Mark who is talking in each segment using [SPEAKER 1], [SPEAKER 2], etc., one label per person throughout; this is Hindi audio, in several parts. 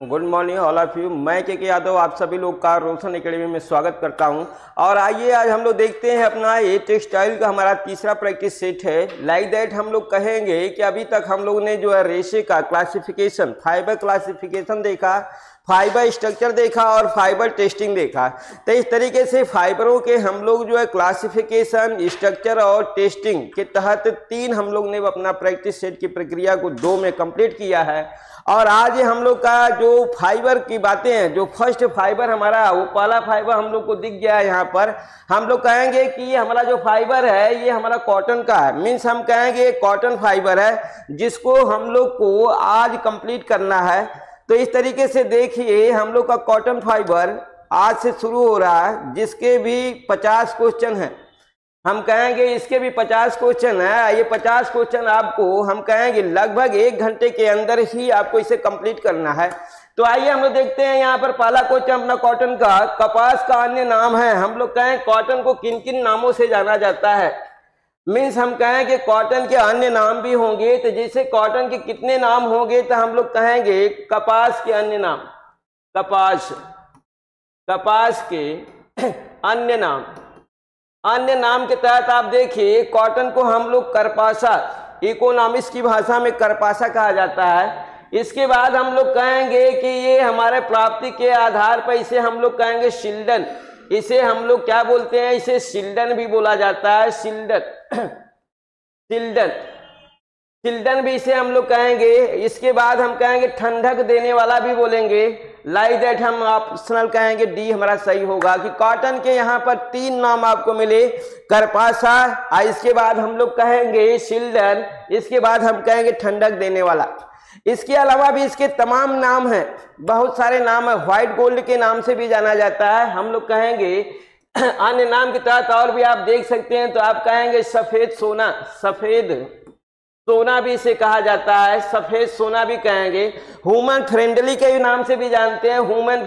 [SPEAKER 1] Good morning all of you. मैं के यादव आप सभी लोग का रोशन एकेडमी में स्वागत करता हूं। और आइए आज हम लोग देखते हैं अपना ये टेक्सटाइल का हमारा तीसरा प्रैक्टिस सेट है। लाइक दैट हम लोग कहेंगे कि अभी तक हम लोग ने जो है रेशे का क्लासिफिकेशन, फाइबर क्लासिफिकेशन देखा, फाइबर स्ट्रक्चर देखा और फाइबर टेस्टिंग देखा। तो इस तरीके से फाइबरों के हम लोग जो है क्लासिफिकेशन, स्ट्रक्चर और टेस्टिंग के तहत तीन हम लोग ने अपना प्रैक्टिस सेट की प्रक्रिया को 2 में कंप्लीट किया है। और आज हम लोग का जो फाइबर की बातें हैं, जो फर्स्ट फाइबर हमारा वो पहला फाइबर हम लोग को दिख गया है। यहाँ पर हम लोग कहेंगे कि ये हमारा जो फाइबर है ये हमारा कॉटन का है, मीन्स हम कहेंगे कॉटन फाइबर है जिसको हम लोग को आज कंप्लीट करना है। तो इस तरीके से देखिए हम लोग का कॉटन फाइबर आज से शुरू हो रहा है, जिसके भी 50 क्वेश्चन हैं। हम कहेंगे इसके भी 50 क्वेश्चन है। ये 50 क्वेश्चन आपको हम कहेंगे लगभग 1 घंटे के अंदर ही आपको इसे कंप्लीट करना है। तो आइए हम लोग देखते हैं यहाँ पर पहला क्वेश्चन अपना कॉटन का, कपास का अन्य नाम है। हम लोग कहें कॉटन को किन किन नामों से जाना जाता है, मीन्स हम कहें कि कॉटन के अन्य नाम भी होंगे। तो जैसे कॉटन के कितने नाम होंगे तो हम लोग कहेंगे कपास के अन्य नाम, कपास के अन्य नाम के तहत आप देखिए कॉटन को हम लोग करपासा, इकोनॉमिक्स की भाषा में करपासा कहा जाता है। इसके बाद हम लोग कहेंगे कि ये हमारे प्राप्ति के आधार पर इसे हम लोग कहेंगे शिल्डन। इसे हम लोग क्या बोलते हैं, इसे शिल्डन भी बोला जाता है, शिल्डन भी इसे हम लोग कहेंगे। इसके बाद हम कहेंगे ठंडक देने वाला भी बोलेंगे। लाइक दैट हम ऑप्शनल कहेंगे, डी हमारा सही होगा कि कॉटन के यहाँ पर 3 नाम आपको मिले, करपासा, इसके बाद हम लोग कहेंगे शिल्डन, इसके बाद हम कहेंगे ठंडक देने वाला। इसके अलावा भी इसके तमाम नाम हैं, बहुत सारे नाम है। व्हाइट गोल्ड के नाम से भी जाना जाता है। हम लोग कहेंगे अन्य नाम के तहत और भी आप देख सकते हैं, तो आप कहेंगे सफेद सोना भी इसे कहा जाता है, सफेद सोना भी कहेंगे। ह्यूमन फ्रेंडली के नाम से भी जानते हैं, ह्यूमन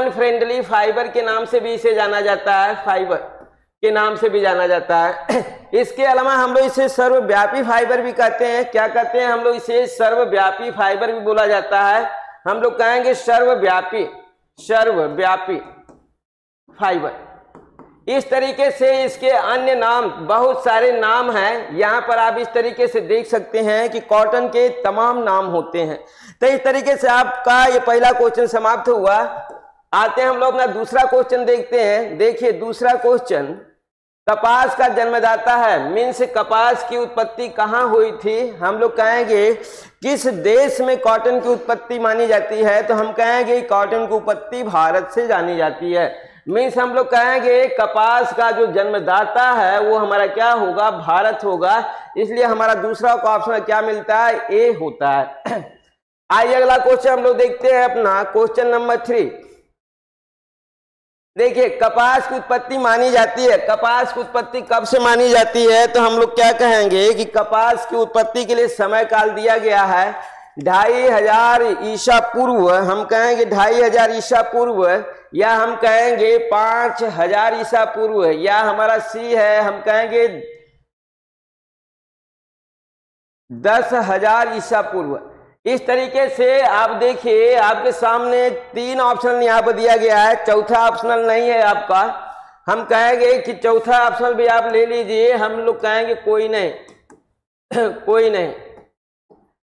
[SPEAKER 1] फ्रेंडली फाइबर के नाम से भी इसे जाना जाता है, फाइबर के नाम से भी जाना जाता है। इसके अलावा हम लोग इसे सर्वव्यापी फाइबर भी कहते हैं। क्या कहते हैं हम लोग इसे? सर्वव्यापी फाइबर भी बोला जाता है। हम लोग कहेंगे सर्वव्यापी फाइबर। इस तरीके से इसके अन्य नाम, बहुत सारे नाम हैं। यहाँ पर आप इस तरीके से देख सकते हैं कि कॉटन के तमाम नाम होते हैं। तो इस तरीके से आपका ये पहला क्वेश्चन समाप्त हुआ। आते हैं हम लोग अपना दूसरा क्वेश्चन देखते हैं। देखिए दूसरा क्वेश्चन, कपास का जन्मदाता है, मीन्स कपास की उत्पत्ति कहाँ हुई थी। हम लोग कहेंगे किस देश में कॉटन की उत्पत्ति मानी जाती है, तो हम कहेंगे कॉटन की उत्पत्ति भारत से जानी जाती है। मीन्स हम लोग कहेंगे कपास का जो जन्मदाता है वो हमारा क्या होगा? भारत होगा। इसलिए हमारा दूसरा ऑप्शन क्या मिलता है? ए होता है। आइए अगला क्वेश्चन हम लोग देखते हैं अपना क्वेश्चन नंबर 3। देखिए कपास की उत्पत्ति मानी जाती है। कपास की उत्पत्ति कब से मानी जाती है, तो हम लोग क्या कहेंगे कि कपास की उत्पत्ति के लिए समय काल दिया गया है 2500 ईसा पूर्व। हम कहेंगे 2500 ईसा पूर्व, या हम कहेंगे 5000 ईसा पूर्व, या हमारा सी है हम कहेंगे 10,000 ईसा पूर्व। इस तरीके से आप देखिए आपके सामने 3 ऑप्शन यहाँ पर दिया गया है, चौथा ऑप्शनल नहीं है आपका। हम कहेंगे कि चौथा ऑप्शन भी आप ले लीजिए। हम लोग कहेंगे कोई नहीं।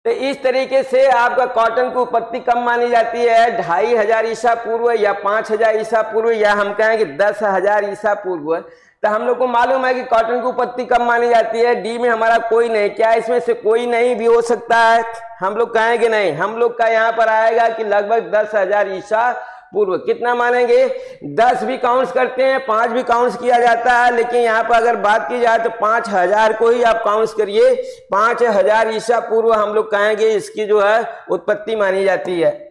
[SPEAKER 1] तो इस तरीके से आपका कॉटन की उत्पत्ति कब मानी जाती है? 2500 ईसा पूर्व, या 5000 ईसा पूर्व, या हम कहेंगे 10,000 ईसा पूर्व। तो हम लोग को मालूम है कि कॉटन की उत्पत्ति कब मानी जाती है। डी में हमारा कोई नहीं। क्या इसमें से कोई नहीं भी हो सकता है? हम लोग कहेंगे नहीं। हम लोग का यहाँ पर आएगा कि लगभग 10,000 ईसा पूर्व। कितना मानेंगे? 10 भी काउंट्स करते हैं, 5 भी काउंट्स किया जाता है, लेकिन यहाँ पर अगर बात की जाए तो 5000 को ही आप काउंट्स करिए। 5000 ईसा पूर्व हम लोग कहेंगे इसकी जो है उत्पत्ति मानी जाती है।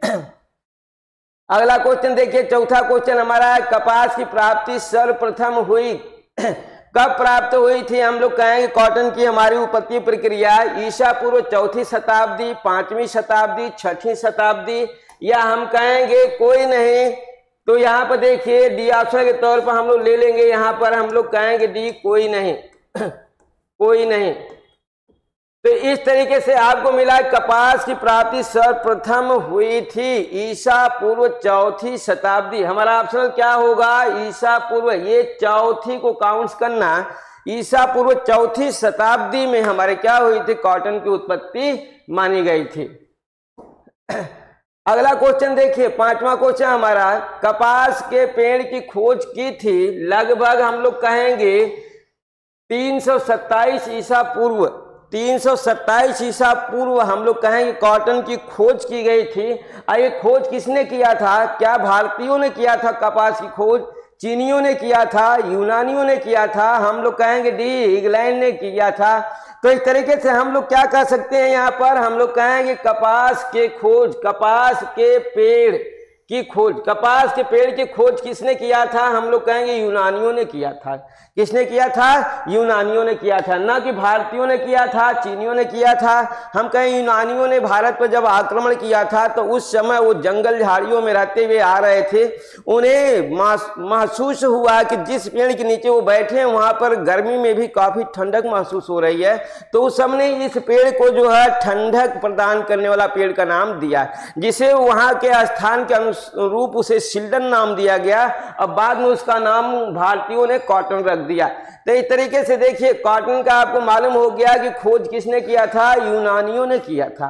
[SPEAKER 1] अगला क्वेश्चन देखिए, चौथा क्वेश्चन हमारा है कपास की प्राप्ति सर्वप्रथम हुई कब प्राप्त हुई थी। हम लोग कहेंगे कॉटन की हमारी उत्पत्ति प्रक्रिया ईसा पूर्व 4वीं शताब्दी, 5वीं शताब्दी, 6वीं शताब्दी, या हम कहेंगे कोई नहीं। तो यहाँ पर देखिए डी ऑप्शन के तौर पर हम लोग ले लेंगे। यहाँ पर हम लोग कहेंगे डी कोई नहीं। तो इस तरीके से आपको मिला कपास की प्राप्ति सर्वप्रथम हुई थी ईसा पूर्व चौथी शताब्दी। हमारा ऑप्शन क्या होगा? ईसा पूर्व, ये चौथी को काउंट करना, ईसा पूर्व चौथी शताब्दी में हमारे क्या हुई थी? कॉटन की उत्पत्ति मानी गई थी। अगला क्वेश्चन देखिए, पांचवा क्वेश्चन हमारा, कपास के पेड़ की खोज की थी लगभग हम लोग कहेंगे 327 ईसा पूर्व, 327 ईसा पूर्व हम लोग कहेंगे कॉटन की खोज की गई थी। ये खोज किसने किया था? क्या भारतीयों ने किया था कपास की खोज? चीनियों ने किया था? यूनानियों ने किया था? हम लोग कहेंगे डी, इंग्लैंड ने किया था। तो इस तरीके से हम लोग क्या कह सकते हैं? यहाँ पर हम लोग कहेंगे कपास के खोज, कपास के पेड़ की खोज, कपास के पेड़ की खोज किसने किया था? हम लोग कहेंगे यूनानियों ने किया था। किसने किया था? यूनानियों ने किया था, ना कि भारतीयों ने किया था, चीनियों ने किया था। हम कहें यूनानियों ने भारत पर जब आक्रमण किया था तो उस समय वो जंगल झाड़ियों में रहते हुए आ रहे थे, उन्हें महसूस हुआ कि जिस पेड़ के नीचे वो बैठे हैं वहां पर गर्मी में भी काफी ठंडक महसूस हो रही है, तो उस समय इस पेड़ को जो है ठंडक प्रदान करने वाला पेड़ का नाम दिया, जिसे वहां के स्थान के अनुरूप उसे सिल्डन नाम दिया गया। अब बाद में उसका नाम भारतीयों ने कॉटन रख दिया। तो इस तरीके से देखिए कॉटन का आपको मालूम हो गया कि खोज किसने किया था? यूनानियों ने किया था।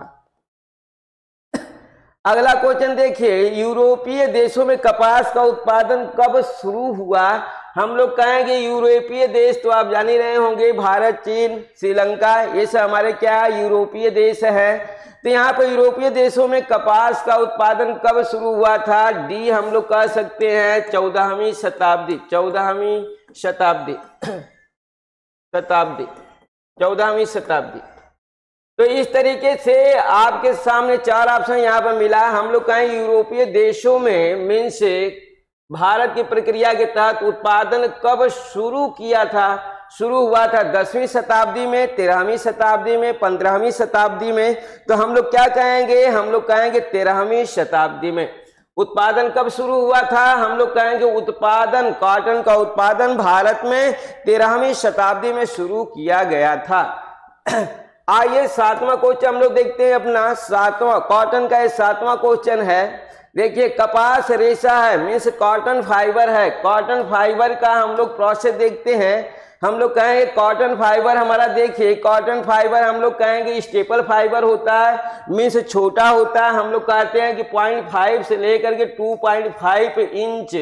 [SPEAKER 1] अगला क्वेश्चन देखिए, यूरोपीय देशों में कपास का उत्पादन कब शुरू हुआ? हम लोग कहेंगे यूरोपीय देश तो आप जान ही रहे होंगे, भारत, चीन, श्रीलंका, ये सब हमारे क्या यूरोपीय देश है। तो यहाँ पर यूरोपीय देशों में कपास का उत्पादन कब शुरू हुआ था? डी हम लोग कह सकते हैं 14वीं शताब्दी, 14वीं शताब्दी, 14वीं शताब्दी। तो इस तरीके से आपके सामने चार ऑप्शन यहाँ पर मिला। हम लोग कहें यूरोपीय देशों में मीन्स भारत की प्रक्रिया के तहत उत्पादन कब शुरू किया था? शुरू हुआ था 10वीं शताब्दी में, 13वीं शताब्दी में, 15वीं शताब्दी में। तो हम लोग क्या कहेंगे? हम लोग कहेंगे 13वीं शताब्दी में। उत्पादन कब शुरू हुआ था? हम लोग कहेंगे उत्पादन, कॉटन का उत्पादन भारत में 13वीं शताब्दी में शुरू किया गया था। आइए सातवां क्वेश्चन हम लोग देखते हैं अपना, सातवां कॉटन का ये सातवां क्वेश्चन है। देखिए कपास रेशा है मीन्स कॉटन फाइबर है। कॉटन फाइबर का हम लोग प्रोसेस देखते हैं। हम लोग कहेंगे कॉटन फाइबर हमारा, देखिए कॉटन फाइबर हम लोग कहेंगे स्टेपल फाइबर होता है, मीन्स छोटा होता है। हम लोग कहते हैं कि 0.5 से लेकर के 2.5 इंच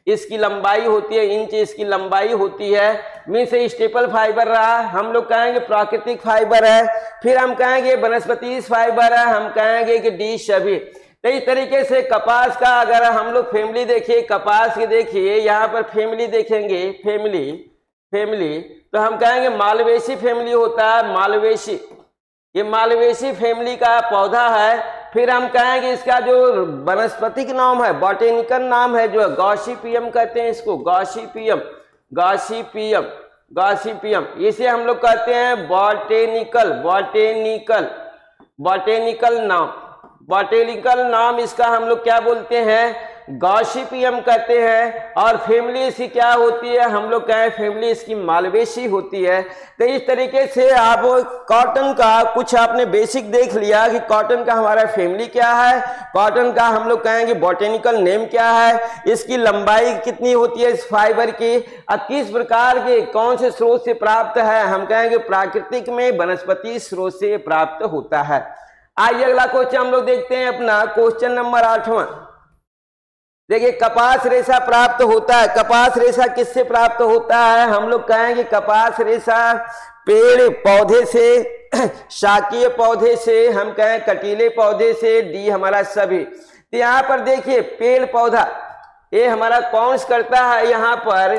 [SPEAKER 1] इसकी लंबाई होती है, इंच इसकी लंबाई होती है, मीन्स स्टेपल फाइबर रहा। हम लोग कहेंगे प्राकृतिक फाइबर है। फिर हम कहेंगे वनस्पति फाइबर है। हम कहेंगे कि डी सभी। तो इस तरीके से कपास का अगर हम लोग फैमिली देखिए, कपास की देखिए यहाँ पर फैमिली देखेंगे, फैमिली तो हम कहेंगे मालवेसी फैमिली होता है, मालवेसी, ये मालवेसी फैमिली का पौधा है। फिर हम कहेंगे इसका जो वनस्पतिक नाम है, बॉटेनिकल नाम है, जो गॉसिपियम कहते हैं इसको, गॉसिपियम, गॉसिपियम, गॉसिपियम, इसे हम लोग कहते हैं बॉटेनिकल, बॉटेनिकल, बॉटेनिकल नाम, बॉटेनिकल नाम इसका हम लोग क्या बोलते हैं? गॉसिपियम कहते हैं। और फैमिली इसकी क्या होती है? हम लोग कहें फैमिली इसकी मालवेसी होती है। तो इस तरीके से आप कॉटन का कुछ आपने बेसिक देख लिया कि कॉटन का हमारा फैमिली क्या है, कॉटन का हम लोग कहेंगे बॉटेनिकल नेम क्या है, इसकी लंबाई कितनी होती है इस फाइबर की, और किस प्रकार के कौन से स्रोत से प्राप्त है। हम कहेंगे प्राकृतिक में वनस्पति स्रोत से प्राप्त होता है। आइए अगला क्वेश्चन हम लोग देखते हैं अपना, क्वेश्चन नंबर 8वां। देखिए कपास रेशा प्राप्त होता है। कपास रेशा किससे प्राप्त होता है? हम लोग कहेंगे कपास रेशा पेड़ पौधे से, शाकीय पौधे से, हम कहें कटीले पौधे से, डी हमारा सभी। तो यहाँ पर देखिए पेड़ पौधा ये हमारा कौन करता है? यहाँ पर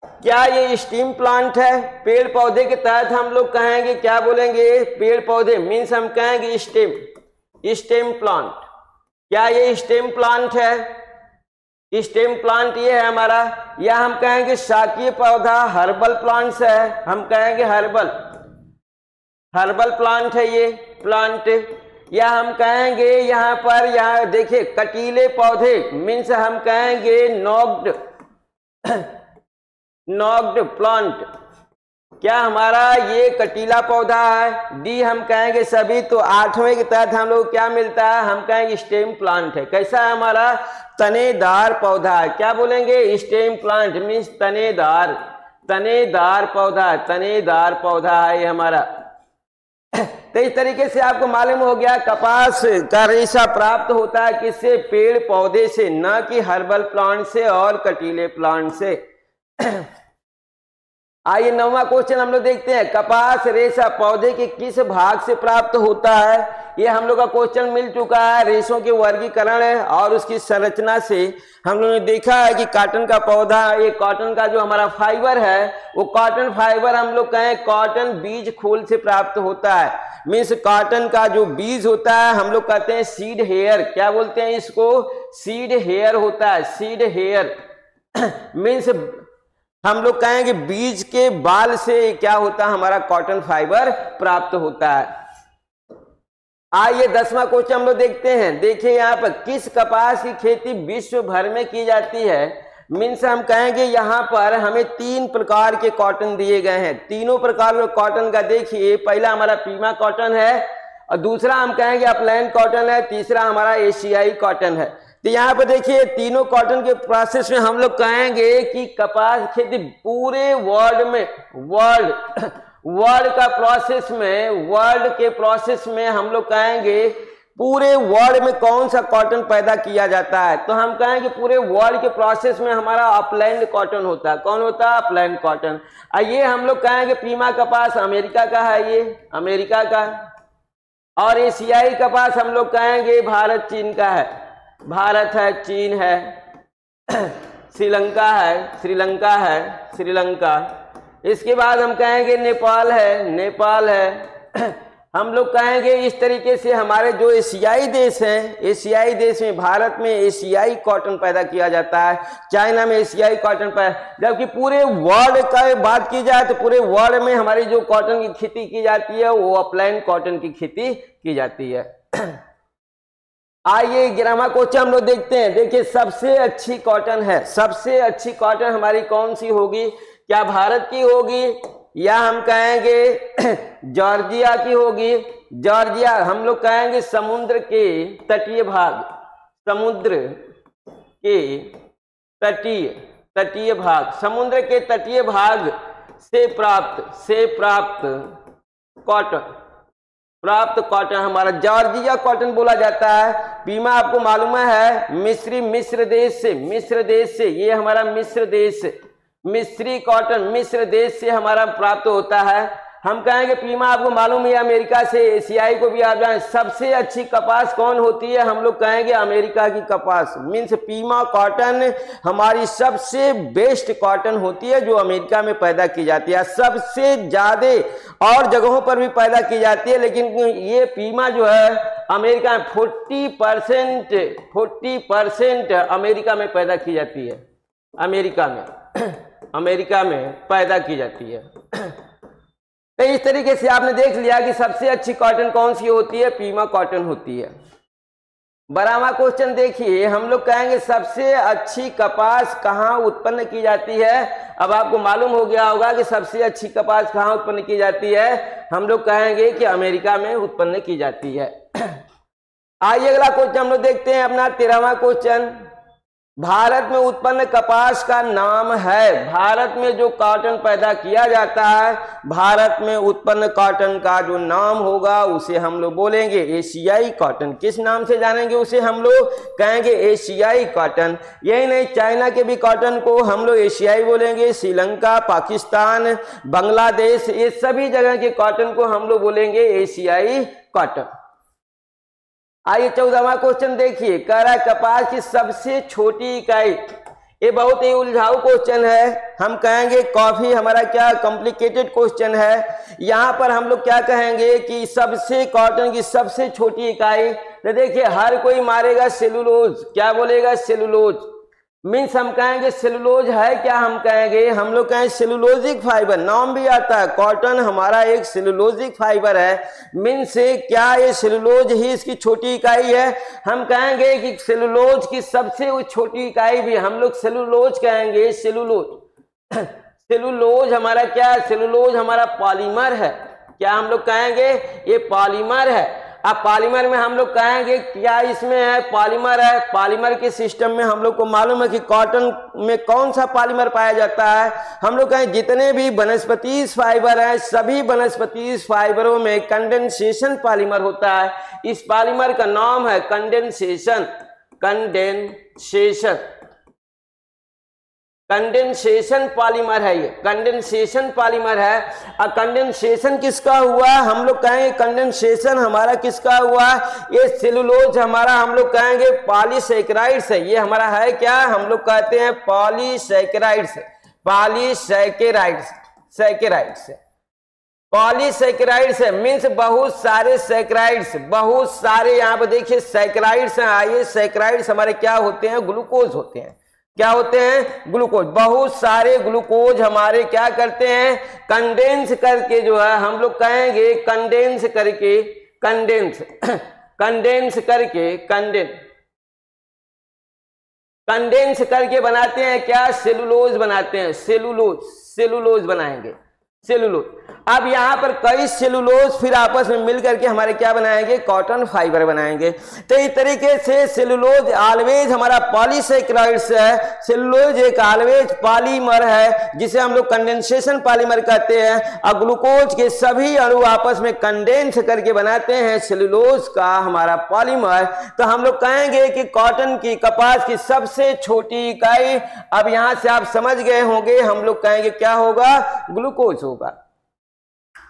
[SPEAKER 1] क्या ये स्टीम प्लांट है? पेड़ पौधे के तहत हम लोग कहेंगे क्या बोलेंगे? पेड़ पौधे मीन्स हम कहेंगे स्टेम, स्टेम प्लांट। क्या ये स्टेम प्लांट है? स्टेम प्लांट ये है हमारा। या हम कहेंगे शाकीय पौधा, हर्बल प्लांट्स है, हम कहेंगे हर्बल, हर्बल प्लांट है ये प्लांट। या हम कहेंगे यहाँ पर, यहाँ देखिए कटीले पौधे मीन्स हम कहेंगे नॉक्ड, नॉक्ड प्लांट, क्या हमारा ये कटीला पौधा है? डी हम कहेंगे सभी। तो 8वें के तहत हम लोग क्या मिलता है? हम कहेंगे स्टेम प्लांट है। कैसा है हमारा? तनेदार पौधा है। क्या बोलेंगे? स्टेम प्लांट मीन्स तनेदार, तनेदार पौधा, तनेदार पौधा है ये हमारा। तो इस तरीके से आपको मालूम हो गया कपास का रेशा प्राप्त होता है किससे? पेड़ पौधे से, न कि हर्बल प्लांट से और कटीले प्लांट से। आइए 9वां क्वेश्चन हम लोग देखते हैं। कपास रेशा पौधे के किस भाग से प्राप्त होता है? ये हम लोग का क्वेश्चन मिल चुका है। रेशों के वर्गीकरण है और उसकी संरचना से हम लोगों ने देखा है कि कॉटन का पौधा, ये कॉटन का जो हमारा फाइबर है वो कॉटन फाइबर हम लोग कहें कॉटन बीज खोल से प्राप्त होता है। मीन्स कॉटन का जो बीज होता है हम लोग कहते हैं सीड हेयर। क्या बोलते हैं इसको? सीड हेयर होता है, सीड हेयर। मीन्स हम लोग कहेंगे बीज के बाल से क्या होता है? हमारा कॉटन फाइबर प्राप्त होता है। आइए 10वां क्वेश्चन हम लोग देखते हैं। देखिए यहाँ पर किस कपास की खेती विश्व भर में की जाती है? मीन्स हम कहेंगे यहाँ पर हमें 3 प्रकार के कॉटन दिए गए हैं। तीनों प्रकार के कॉटन का देखिए, पहला हमारा पीमा कॉटन है और दूसरा हम कहेंगे अपलैंड कॉटन है, तीसरा हमारा एशियाई कॉटन है। तो यहाँ पर देखिए तीनों कॉटन के प्रोसेस में हम लोग कहेंगे कि कपास खेती पूरे वर्ल्ड में, वर्ल्ड का प्रोसेस में, वर्ल्ड के प्रोसेस में हम लोग कहेंगे पूरे वर्ल्ड में कौन सा कॉटन पैदा किया जाता है? तो हम कहेंगे पूरे वर्ल्ड के प्रोसेस में हमारा अपलैंड कॉटन होता है। कौन होता है? Upland cotton. ये हम लोग कहेंगे पीमा कपास अमेरिका का है, ये अमेरिका का है। और एशियाई कपास हम लोग कहेंगे भारत चीन का है। भारत है, चीन है, श्रीलंका है, श्रीलंका है, श्रीलंका। इसके बाद हम कहेंगे नेपाल है, नेपाल है। हम लोग कहेंगे इस तरीके से हमारे जो एशियाई देश हैं, एशियाई देश में भारत में एशियाई कॉटन पैदा किया जाता है, चाइना में एशियाई कॉटन पैदा। जबकि पूरे वर्ल्ड का बात की जाए तो पूरे वर्ल्ड में हमारी जो कॉटन की खेती की जाती है वो अपलैंड कॉटन की खेती की जाती है। आइए 11वां क्वेश्चन हम लोग देखते हैं। देखिए सबसे अच्छी कॉटन है, सबसे अच्छी कॉटन हमारी कौन सी होगी? क्या भारत की होगी या हम कहेंगे जॉर्जिया की होगी? जॉर्जिया हम लोग कहेंगे समुद्र के तटीय भाग, समुद्र के तटीय भाग, समुद्र के तटीय भाग से प्राप्त कॉटन हमारा जॉर्जिया कॉटन बोला जाता है। पीमा आपको मालूम है मिस्र देश से ये हमारा मिस्री कॉटन मिस्र देश से हमारा प्राप्त होता है। हम कहेंगे पीमा आपको मालूम है अमेरिका से, एशियाई को भी आप जानें। सबसे अच्छी कपास कौन होती है? हम लोग कहेंगे अमेरिका की कपास। मीन्स पीमा कॉटन हमारी सबसे बेस्ट कॉटन होती है जो अमेरिका में पैदा की जाती है। सबसे ज्यादा और जगहों पर भी पैदा की जाती है, लेकिन ये पीमा जो है अमेरिका में 40% अमेरिका में पैदा की जाती है। अमेरिका में पैदा की जाती है। तो इस तरीके से आपने देख लिया कि सबसे अच्छी कॉटन कौन सी होती है? पीमा कॉटन होती है। 12वां क्वेश्चन देखिए, हम लोग कहेंगे सबसे अच्छी कपास कहाँ उत्पन्न की जाती है? अब आपको मालूम हो गया होगा कि सबसे अच्छी कपास कहाँ उत्पन्न की जाती है। हम लोग कहेंगे कि अमेरिका में उत्पन्न की जाती है। आइए अगला क्वेश्चन हम लोग देखते हैं अपना 13वां क्वेश्चन। भारत में उत्पन्न कपास का नाम है। भारत में जो कॉटन पैदा किया जाता है, भारत में उत्पन्न कॉटन का जो नाम होगा उसे हम लोग बोलेंगे एशियाई कॉटन। किस नाम से जानेंगे उसे? हम लोग कहेंगे एशियाई कॉटन। यही नहीं, चाइना के भी कॉटन को हम लोग एशियाई बोलेंगे। श्रीलंका, पाकिस्तान, बांग्लादेश, ये सभी जगह के कॉटन को हम लोग बोलेंगे एशियाई कॉटन। आइए 14वां क्वेश्चन देखिए, कह रहा है कपास की सबसे छोटी इकाई। ये बहुत ही उलझाऊ क्वेश्चन है। हम कहेंगे कॉफी हमारा क्या कॉम्प्लिकेटेड क्वेश्चन है। यहाँ पर हम लोग क्या कहेंगे कि सबसे कॉटन की सबसे छोटी इकाई। तो देखिए हर कोई मारेगा सेलुलोज। क्या बोलेगा? सेलुलोज। मीन्स हम कहेंगे सेलुलोज है क्या? हम कहेंगे, हम लोग कहेंगे सेलुलोजिक फाइबर। नाम भी आता है, कॉटन हमारा एक सेलुलोजिक फाइबर है। मीन्स क्या ये सेलुलोज ही इसकी छोटी इकाई है? हम कहेंगे कि सेलुलोज की सबसे छोटी इकाई भी हम लोग सेलुलोज कहेंगे। सेलुलोज सेलुलोज हमारा क्या है? सेलुलोज हमारा पॉलीमर है। क्या हम लोग कहेंगे? ये पॉलीमर है। अब पॉलीमर में हम लोग कहेंगे क्या इसमें है? पॉलीमर है। पॉलीमर के सिस्टम में हम लोग को मालूम है कि कॉटन में कौन सा पॉलीमर पाया जाता है? हम लोग कहें जितने भी वनस्पति फाइबर हैं, सभी वनस्पति फाइबरों में कंडेंसेशन पॉलीमर होता है। इस पॉलीमर का नाम है कंडेंसेशन। कंडेंसेशन कंडेंसेशन पॉलीमर है। ये कंडेंसेशन पॉलीमर है। और कंडेंसेशन किसका हुआ? हम लोग कहेंगे कंडेंसेशन हमारा किसका हुआ? ये सेलुलोज हमारा हम लोग कहेंगे पॉलीसैकेराइड्स है। ये हमारा है क्या? हम लोग कहते हैं पॉलीसैकेराइड्स। पॉलीसैकेराइड्स सैकेराइड्स पॉलीसैकेराइड्स है, मीन्स बहुत सारे सैकेराइड्स, बहुत सारे यहाँ पे देखिए सैकेराइड्स हैं। आइए सैकेराइड्स हमारे क्या होते हैं? ग्लूकोज होते हैं। क्या होते हैं? ग्लूकोज। बहुत सारे ग्लूकोज हमारे क्या करते हैं? कंडेंस करके जो है हम लोग कहेंगे कंडेंस करके कंडेंस करके बनाते हैं क्या? सेलुलोज बनाते हैं। सेलुलोज बनाएंगे। सेलुलोज। अब यहाँ पर कई सेलुलोज फिर आपस में मिल करके हमारे क्या बनाएंगे? कॉटन फाइबर बनाएंगे। तो इस तरीके से सेलुलोज ऑलवेज हमारा पॉलीसैकेराइड्स है। सेलुलोज एक ऑलवेज पॉलीमर है जिसे हम लोग कंडेंसेशन पॉलीमर कहते हैं। और ग्लूकोज के सभी अणु आपस में कंडेंस करके बनाते हैं सेलुलोज का हमारा पॉलीमर। तो हम लोग कहेंगे कि कॉटन की, कपास की सबसे छोटी इकाई, अब यहां से आप समझ गए होंगे, हम लोग कहेंगे क्या होगा? ग्लूकोज होगा।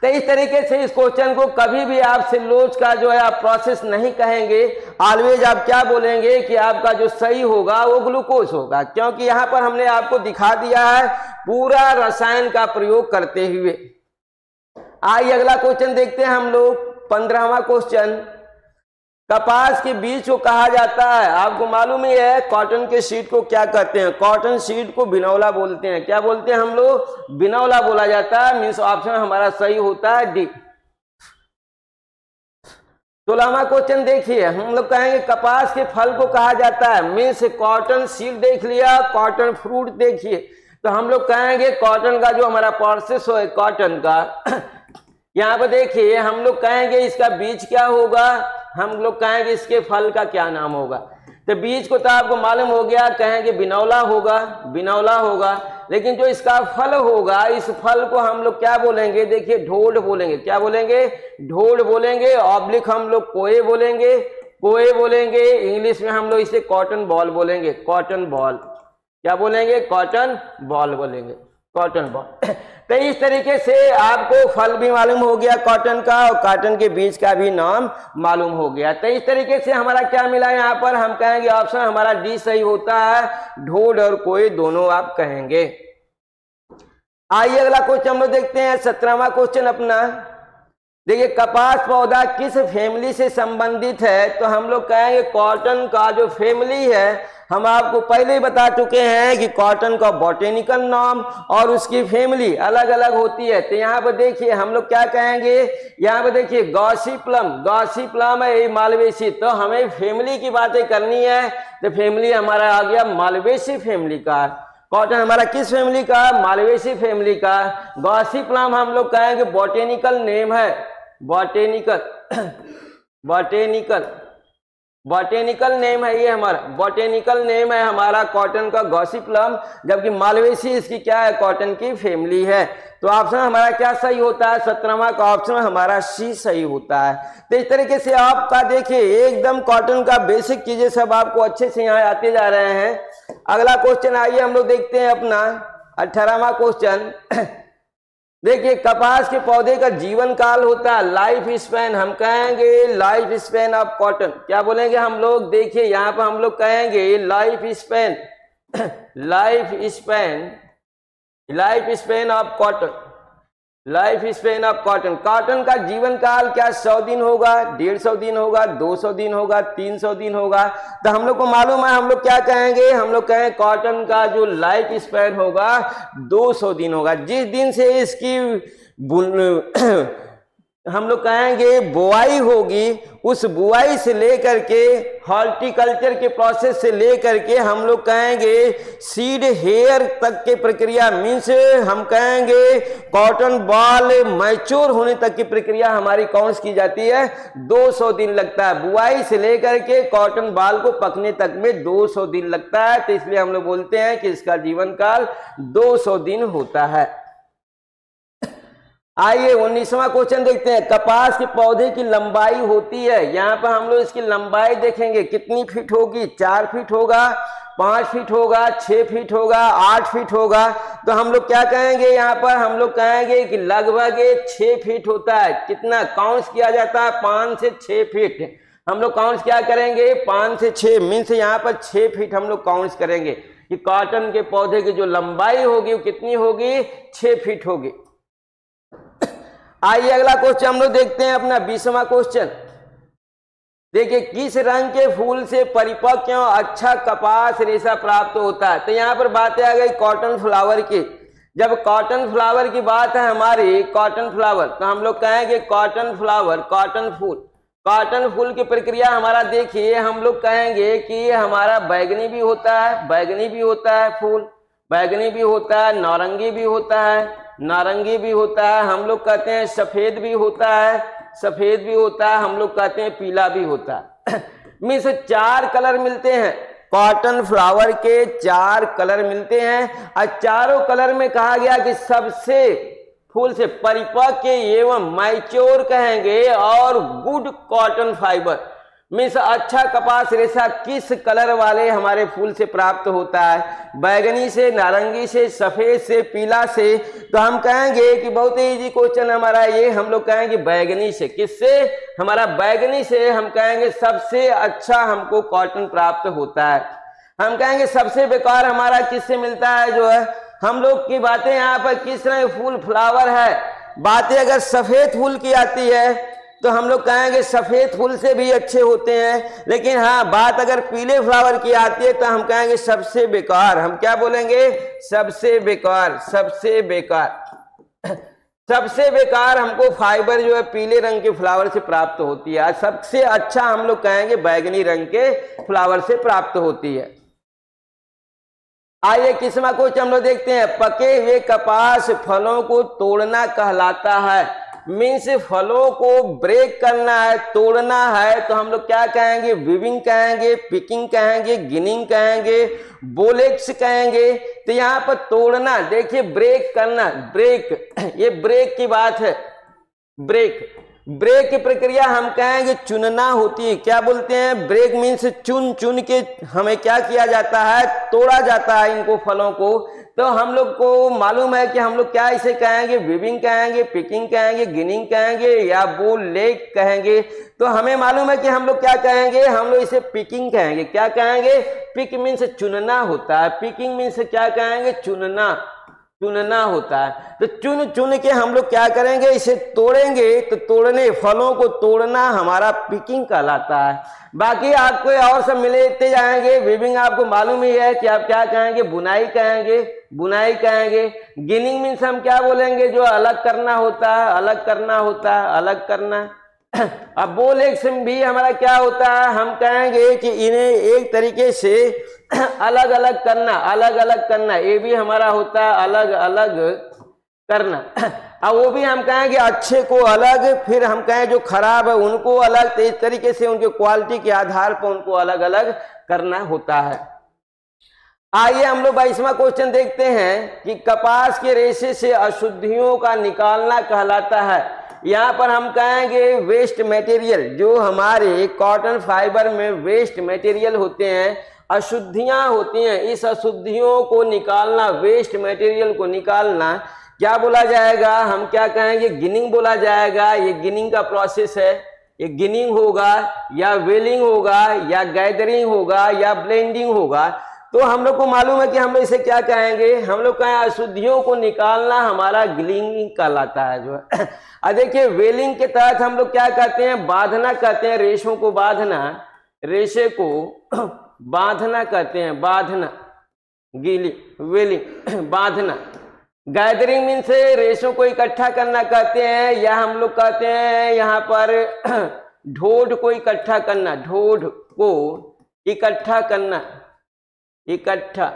[SPEAKER 1] तो इस तरीके से इस क्वेश्चन को कभी भी आप सेलुलोज का जो है आप प्रोसेस नहीं कहेंगे। ऑलवेज आप क्या बोलेंगे कि आपका जो सही होगा वो ग्लूकोज होगा, क्योंकि यहां पर हमने आपको दिखा दिया है पूरा रसायन का प्रयोग करते हुए। आइए अगला क्वेश्चन देखते हैं हम लोग। 15वां क्वेश्चन। कपास के बीज को कहा जाता है, आपको मालूम ही है कॉटन के सीड को क्या कहते हैं? कॉटन सीड को बिनौला बोलते हैं। क्या बोलते हैं हम लोग? बिनौला बोला जाता है। मीन्स ऑप्शन हमारा सही होता है डी। 16वां क्वेश्चन देखिए, हम लोग कहेंगे कपास के फल को कहा जाता है। मीन्स कॉटन सीड देख लिया, कॉटन फ्रूट देखिए। तो हम लोग कहेंगे कॉटन का जो हमारा प्रोसेस है कॉटन का, यहाँ पर देखिए हम लोग कहेंगे इसका बीज क्या होगा? हम लोग कहेंगे इसके फल का क्या नाम होगा? तो बीज को तो आपको मालूम हो गया, कहेंगे बिनौला होगा। लेकिन जो इसका फल होगा, इस फल को हम लोग क्या बोलेंगे? देखिए ढोड़ बोलेंगे। क्या बोलेंगे? ढोड़ बोलेंगे। ऑब्लिक हम लोग कोए बोलेंगे। इंग्लिश में हम लोग इसे कॉटन बॉल बोलेंगे। Cotton ball. क्या बोलेंगे? कॉटन बॉल बोलेंगे। Cotton ball. तो इस तरीके से आपको फल भी मालूम हो गया कॉटन का, और कॉटन के बीज का भी नाम मालूम हो गया। तो इस तरीके से हमारा क्या मिला यहाँ पर? हम कहेंगे ऑप्शन हमारा डी सही होता है। ढोड़ और कोई दोनों आप कहेंगे। आइए अगला क्वेश्चन हम लोग देखते हैं। 17वां क्वेश्चन अपना देखिए, कपास पौधा किस फैमिली से संबंधित है? तो हम लोग कहेंगे कॉटन का जो फैमिली है, हम आपको पहले ही बता चुके हैं कि कॉटन का बॉटेनिकल नाम और उसकी फैमिली अलग अलग होती है। तो यहाँ पर देखिए हम लोग क्या कहेंगे? यहाँ पर देखिए गॉसिप्लम है ये मालवेसी। तो हमें फैमिली की बातें करनी है, तो फैमिली हमारा आ गया मालवेसी फैमिली का। कॉटन हमारा किस फैमिली का? मालवेसी फैमिली का। गॉसिप्लम हम लोग कहेंगे बॉटेनिकल नेम है। बॉटेनिकल नेम है, ये हमारा बॉटेनिकल नेम है हमारा कॉटन का गॉसिप्लम, जबकि मालवेसी इसकी क्या है? कॉटन की फैमिली है। तो ऑप्शन हमारा क्या सही होता है? 17वां का ऑप्शन हमारा सी सही होता है। तो इस तरीके से आपका देखिए एकदम कॉटन का बेसिक चीजें सब आपको अच्छे से यहाँ आते जा रहे हैं। अगला क्वेश्चन आइए हम लोग देखते हैं अपना 18वां क्वेश्चन। देखिए कपास के पौधे का जीवन काल होता है लाइफ स्पैन। हम कहेंगे लाइफ स्पैन ऑफ कॉटन। क्या बोलेंगे हम लोग? देखिए यहाँ पर हम लोग कहेंगे life span of cotton. Life span of cotton. Cotton का जीवन काल क्या 100 दिन होगा, 150 दिन होगा, 200 दिन होगा, 300 दिन होगा? तो हम लोग को मालूम है, हम लोग क्या कहेंगे? हम लोग कहें कॉटन का जो लाइफ स्पैन होगा 200 दिन होगा। जिस दिन से इसकी हम लोग कहेंगे बुआई होगी, उस बुआई से लेकर के हॉर्टिकल्चर के प्रोसेस से लेकर के हम लोग कहेंगे सीड हेयर तक के प्रक्रिया, मीन्स हम कहेंगे कॉटन बॉल मैच्योर होने तक की प्रक्रिया हमारी कौन सी की जाती है, 200 दिन लगता है। बुआई से लेकर के कॉटन बॉल को पकने तक में 200 दिन लगता है, तो इसलिए हम लोग बोलते हैं कि इसका जीवन काल 200 दिन होता है। आइए 19वां क्वेश्चन देखते हैं। कपास के पौधे की लंबाई होती है, यहाँ पर हम लोग इसकी लंबाई देखेंगे कितनी फीट होगी, 4 फीट होगा, 5 फीट होगा, 6 फीट होगा, 8 फीट होगा। तो हम लोग क्या कहेंगे, यहाँ पर हम लोग कहेंगे कि लगभग 6 फीट होता है। कितना काउंट किया जाता है, 5 से 6 फीट हम लोग काउंट क्या करेंगे, 5 से 6 मीन्स यहाँ पर 6 फीट हम लोग काउंट करेंगे कि कॉटन के पौधे की जो लंबाई होगी वो कितनी होगी, 6 फीट होगी। आइए अगला क्वेश्चन हम लोग देखते हैं, अपना 20वां क्वेश्चन। देखिए, किस रंग के फूल से परिपक्व एवं अच्छा कपास रेशा प्राप्त होता है। तो यहाँ पर बातें आ गई कॉटन फ्लावर की। जब कॉटन फ्लावर की बात है हमारी, कॉटन फ्लावर, तो हम लोग कहेंगे कॉटन फ्लावर, कॉटन फूल। कॉटन फूल की प्रक्रिया हमारा देखिए, हम लोग कहेंगे कि हमारा बैगनी भी होता है, बैगनी भी होता है फूल, बैगनी भी होता है, नारंगी भी होता है, नारंगी भी होता है, हम लोग कहते हैं सफेद भी होता है, सफेद भी होता है, हम लोग कहते हैं पीला भी होता है। मीन्स 4 कलर मिलते हैं, कॉटन फ्लावर के 4 कलर मिलते हैं। और चारों कलर में कहा गया कि सबसे फूल से परिपक्व एवं मैच्योर कहेंगे और गुड कॉटन फाइबर, मीन्स अच्छा कपास रेशा किस कलर वाले हमारे फूल से प्राप्त होता है, बैगनी से, नारंगी से, सफेद से, पीला से। तो हम कहेंगे कि बहुत ही इजी क्वेश्चन हमारा ये, हम लोग कहेंगे बैगनी से। किससे, हमारा बैगनी से हम कहेंगे सबसे अच्छा हमको कॉटन प्राप्त होता है। हम कहेंगे सबसे बेकार हमारा किससे मिलता है, जो है हम लोग की बातें यहाँ पर किस तरह फूल फ्लावर है, बातें अगर सफेद फूल की आती है तो हम लोग कहेंगे सफेद फूल से भी अच्छे होते हैं। लेकिन हाँ, बात अगर पीले फ्लावर की आती है तो हम कहेंगे सबसे बेकार। हम क्या बोलेंगे, सबसे बेकार, सबसे बेकार। सबसे बेकार हमको फाइबर जो है पीले रंग के फ्लावर से प्राप्त होती है। सबसे अच्छा हम लोग कहेंगे बैगनी रंग के फ्लावर से प्राप्त होती है। आइए किस्मा को हम लोग देखते हैं। पके हुए कपास फलों को तोड़ना कहलाता है, मीन्स फलों को ब्रेक करना है, तोड़ना है, तो हम लोग क्या कहेंगे, वीविंग कहेंगे, पिकिंग कहेंगे, गिनिंग कहेंगे, बोलेक्स कहेंगे। तो यहाँ पर तोड़ना, देखिए ब्रेक करना, ब्रेक, ये ब्रेक की बात है। ब्रेक, ब्रेक की प्रक्रिया हम कहेंगे चुनना होती है। क्या बोलते हैं, ब्रेक मीन्स चुन चुन के हमें क्या किया जाता है, तोड़ा जाता है इनको फलों को। तो हम लोग को मालूम है कि हम लोग क्या इसे कहेंगे, वीविंग कहेंगे, पिकिंग कहेंगे, गिनिंग कहेंगे या बोल लेग कहेंगे। तो हमें मालूम है कि हम लोग क्या कहेंगे, हम लोग इसे पिकिंग कहेंगे। क्या कहेंगे, पिक मीन्स चुनना होता है, पिकिंग मीन्स क्या कहेंगे, चुनना, चुनना होता है। तो चुन चुन के हम लोग क्या करेंगे, इसे तोड़ेंगे। तो तोड़ने, फलों को तोड़ना हमारा पिकिंग कहलाता है। बाकी आपको और सब मिलते जाएंगे। वीविंग आपको मालूम ही है कि आप क्या कहेंगे, बुनाई कहेंगे, बुनाई कहेंगे। गिनिंग मीन्स हम क्या बोलेंगे, जो अलग करना होता है, अलग करना होता है, अलग करना। अब बोल एक से भी हमारा क्या होता है, हम कहेंगे कि इन्हें एक तरीके से अलग अलग करना, अलग अलग करना, ये भी हमारा होता है अलग अलग करना। अब वो भी हम कहेंगे अच्छे को अलग, फिर हम कहें जो खराब है उनको अलग। तो इस तरीके से उनके क्वालिटी के आधार पर उनको अलग अलग करना होता है। आइए हम लोग 22वां क्वेश्चन देखते हैं कि कपास के रेशे से अशुद्धियों का निकालना कहलाता है। यहाँ पर हम कहेंगे वेस्ट मटेरियल, जो हमारे कॉटन फाइबर में वेस्ट मटेरियल होते हैं, अशुद्धियां होती हैं, इस अशुद्धियों को निकालना, वेस्ट मटेरियल को निकालना क्या बोला जाएगा, हम क्या कहेंगे, गिनिंग बोला जाएगा। ये गिनिंग का प्रोसेस है। ये गिनिंग होगा या वेलिंग होगा या गैदरिंग होगा या ब्लेंडिंग होगा। तो हम लोग को मालूम है कि हम लोग इसे क्या कहेंगे, हम लोग कहें अशुद्धियों को निकालना हमारा गिनिंग कहलाता है जो है। अब देखिए वेलिंग के तहत हम लोग क्या कहते हैं, बांधना कहते हैं, रेशों को बांधना, रेशे को बांधना कहते हैं, बांधना, गीली, वेलिंग, बांधना, गैदरिंग मीन से रेशों को इकट्ठा करना कहते हैं, या हम लोग कहते हैं यहाँ पर ढोढ़ को इकट्ठा करना, ढोढ़ को इकट्ठा करना, इकट्ठा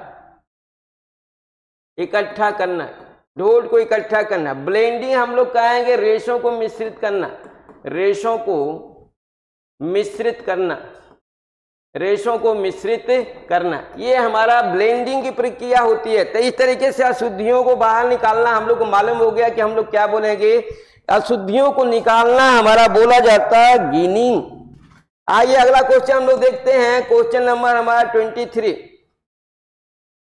[SPEAKER 1] करना, ढोढ़ को इकट्ठा करना। ब्लेंडिंग हम लोग कहेंगे रेशों को मिश्रित करना, रेशों को मिश्रित करना, रेशों को मिश्रित करना, ये हमारा ब्लेंडिंग की प्रक्रिया होती है। तो इस तरीके से अशुद्धियों को बाहर निकालना हम लोग को मालूम हो गया कि हम लोग क्या बोलेंगे, अशुद्धियों को निकालना हमारा बोला जाता है गिनिंग। आइए अगला क्वेश्चन हम लोग देखते हैं, क्वेश्चन नंबर हमारा 23।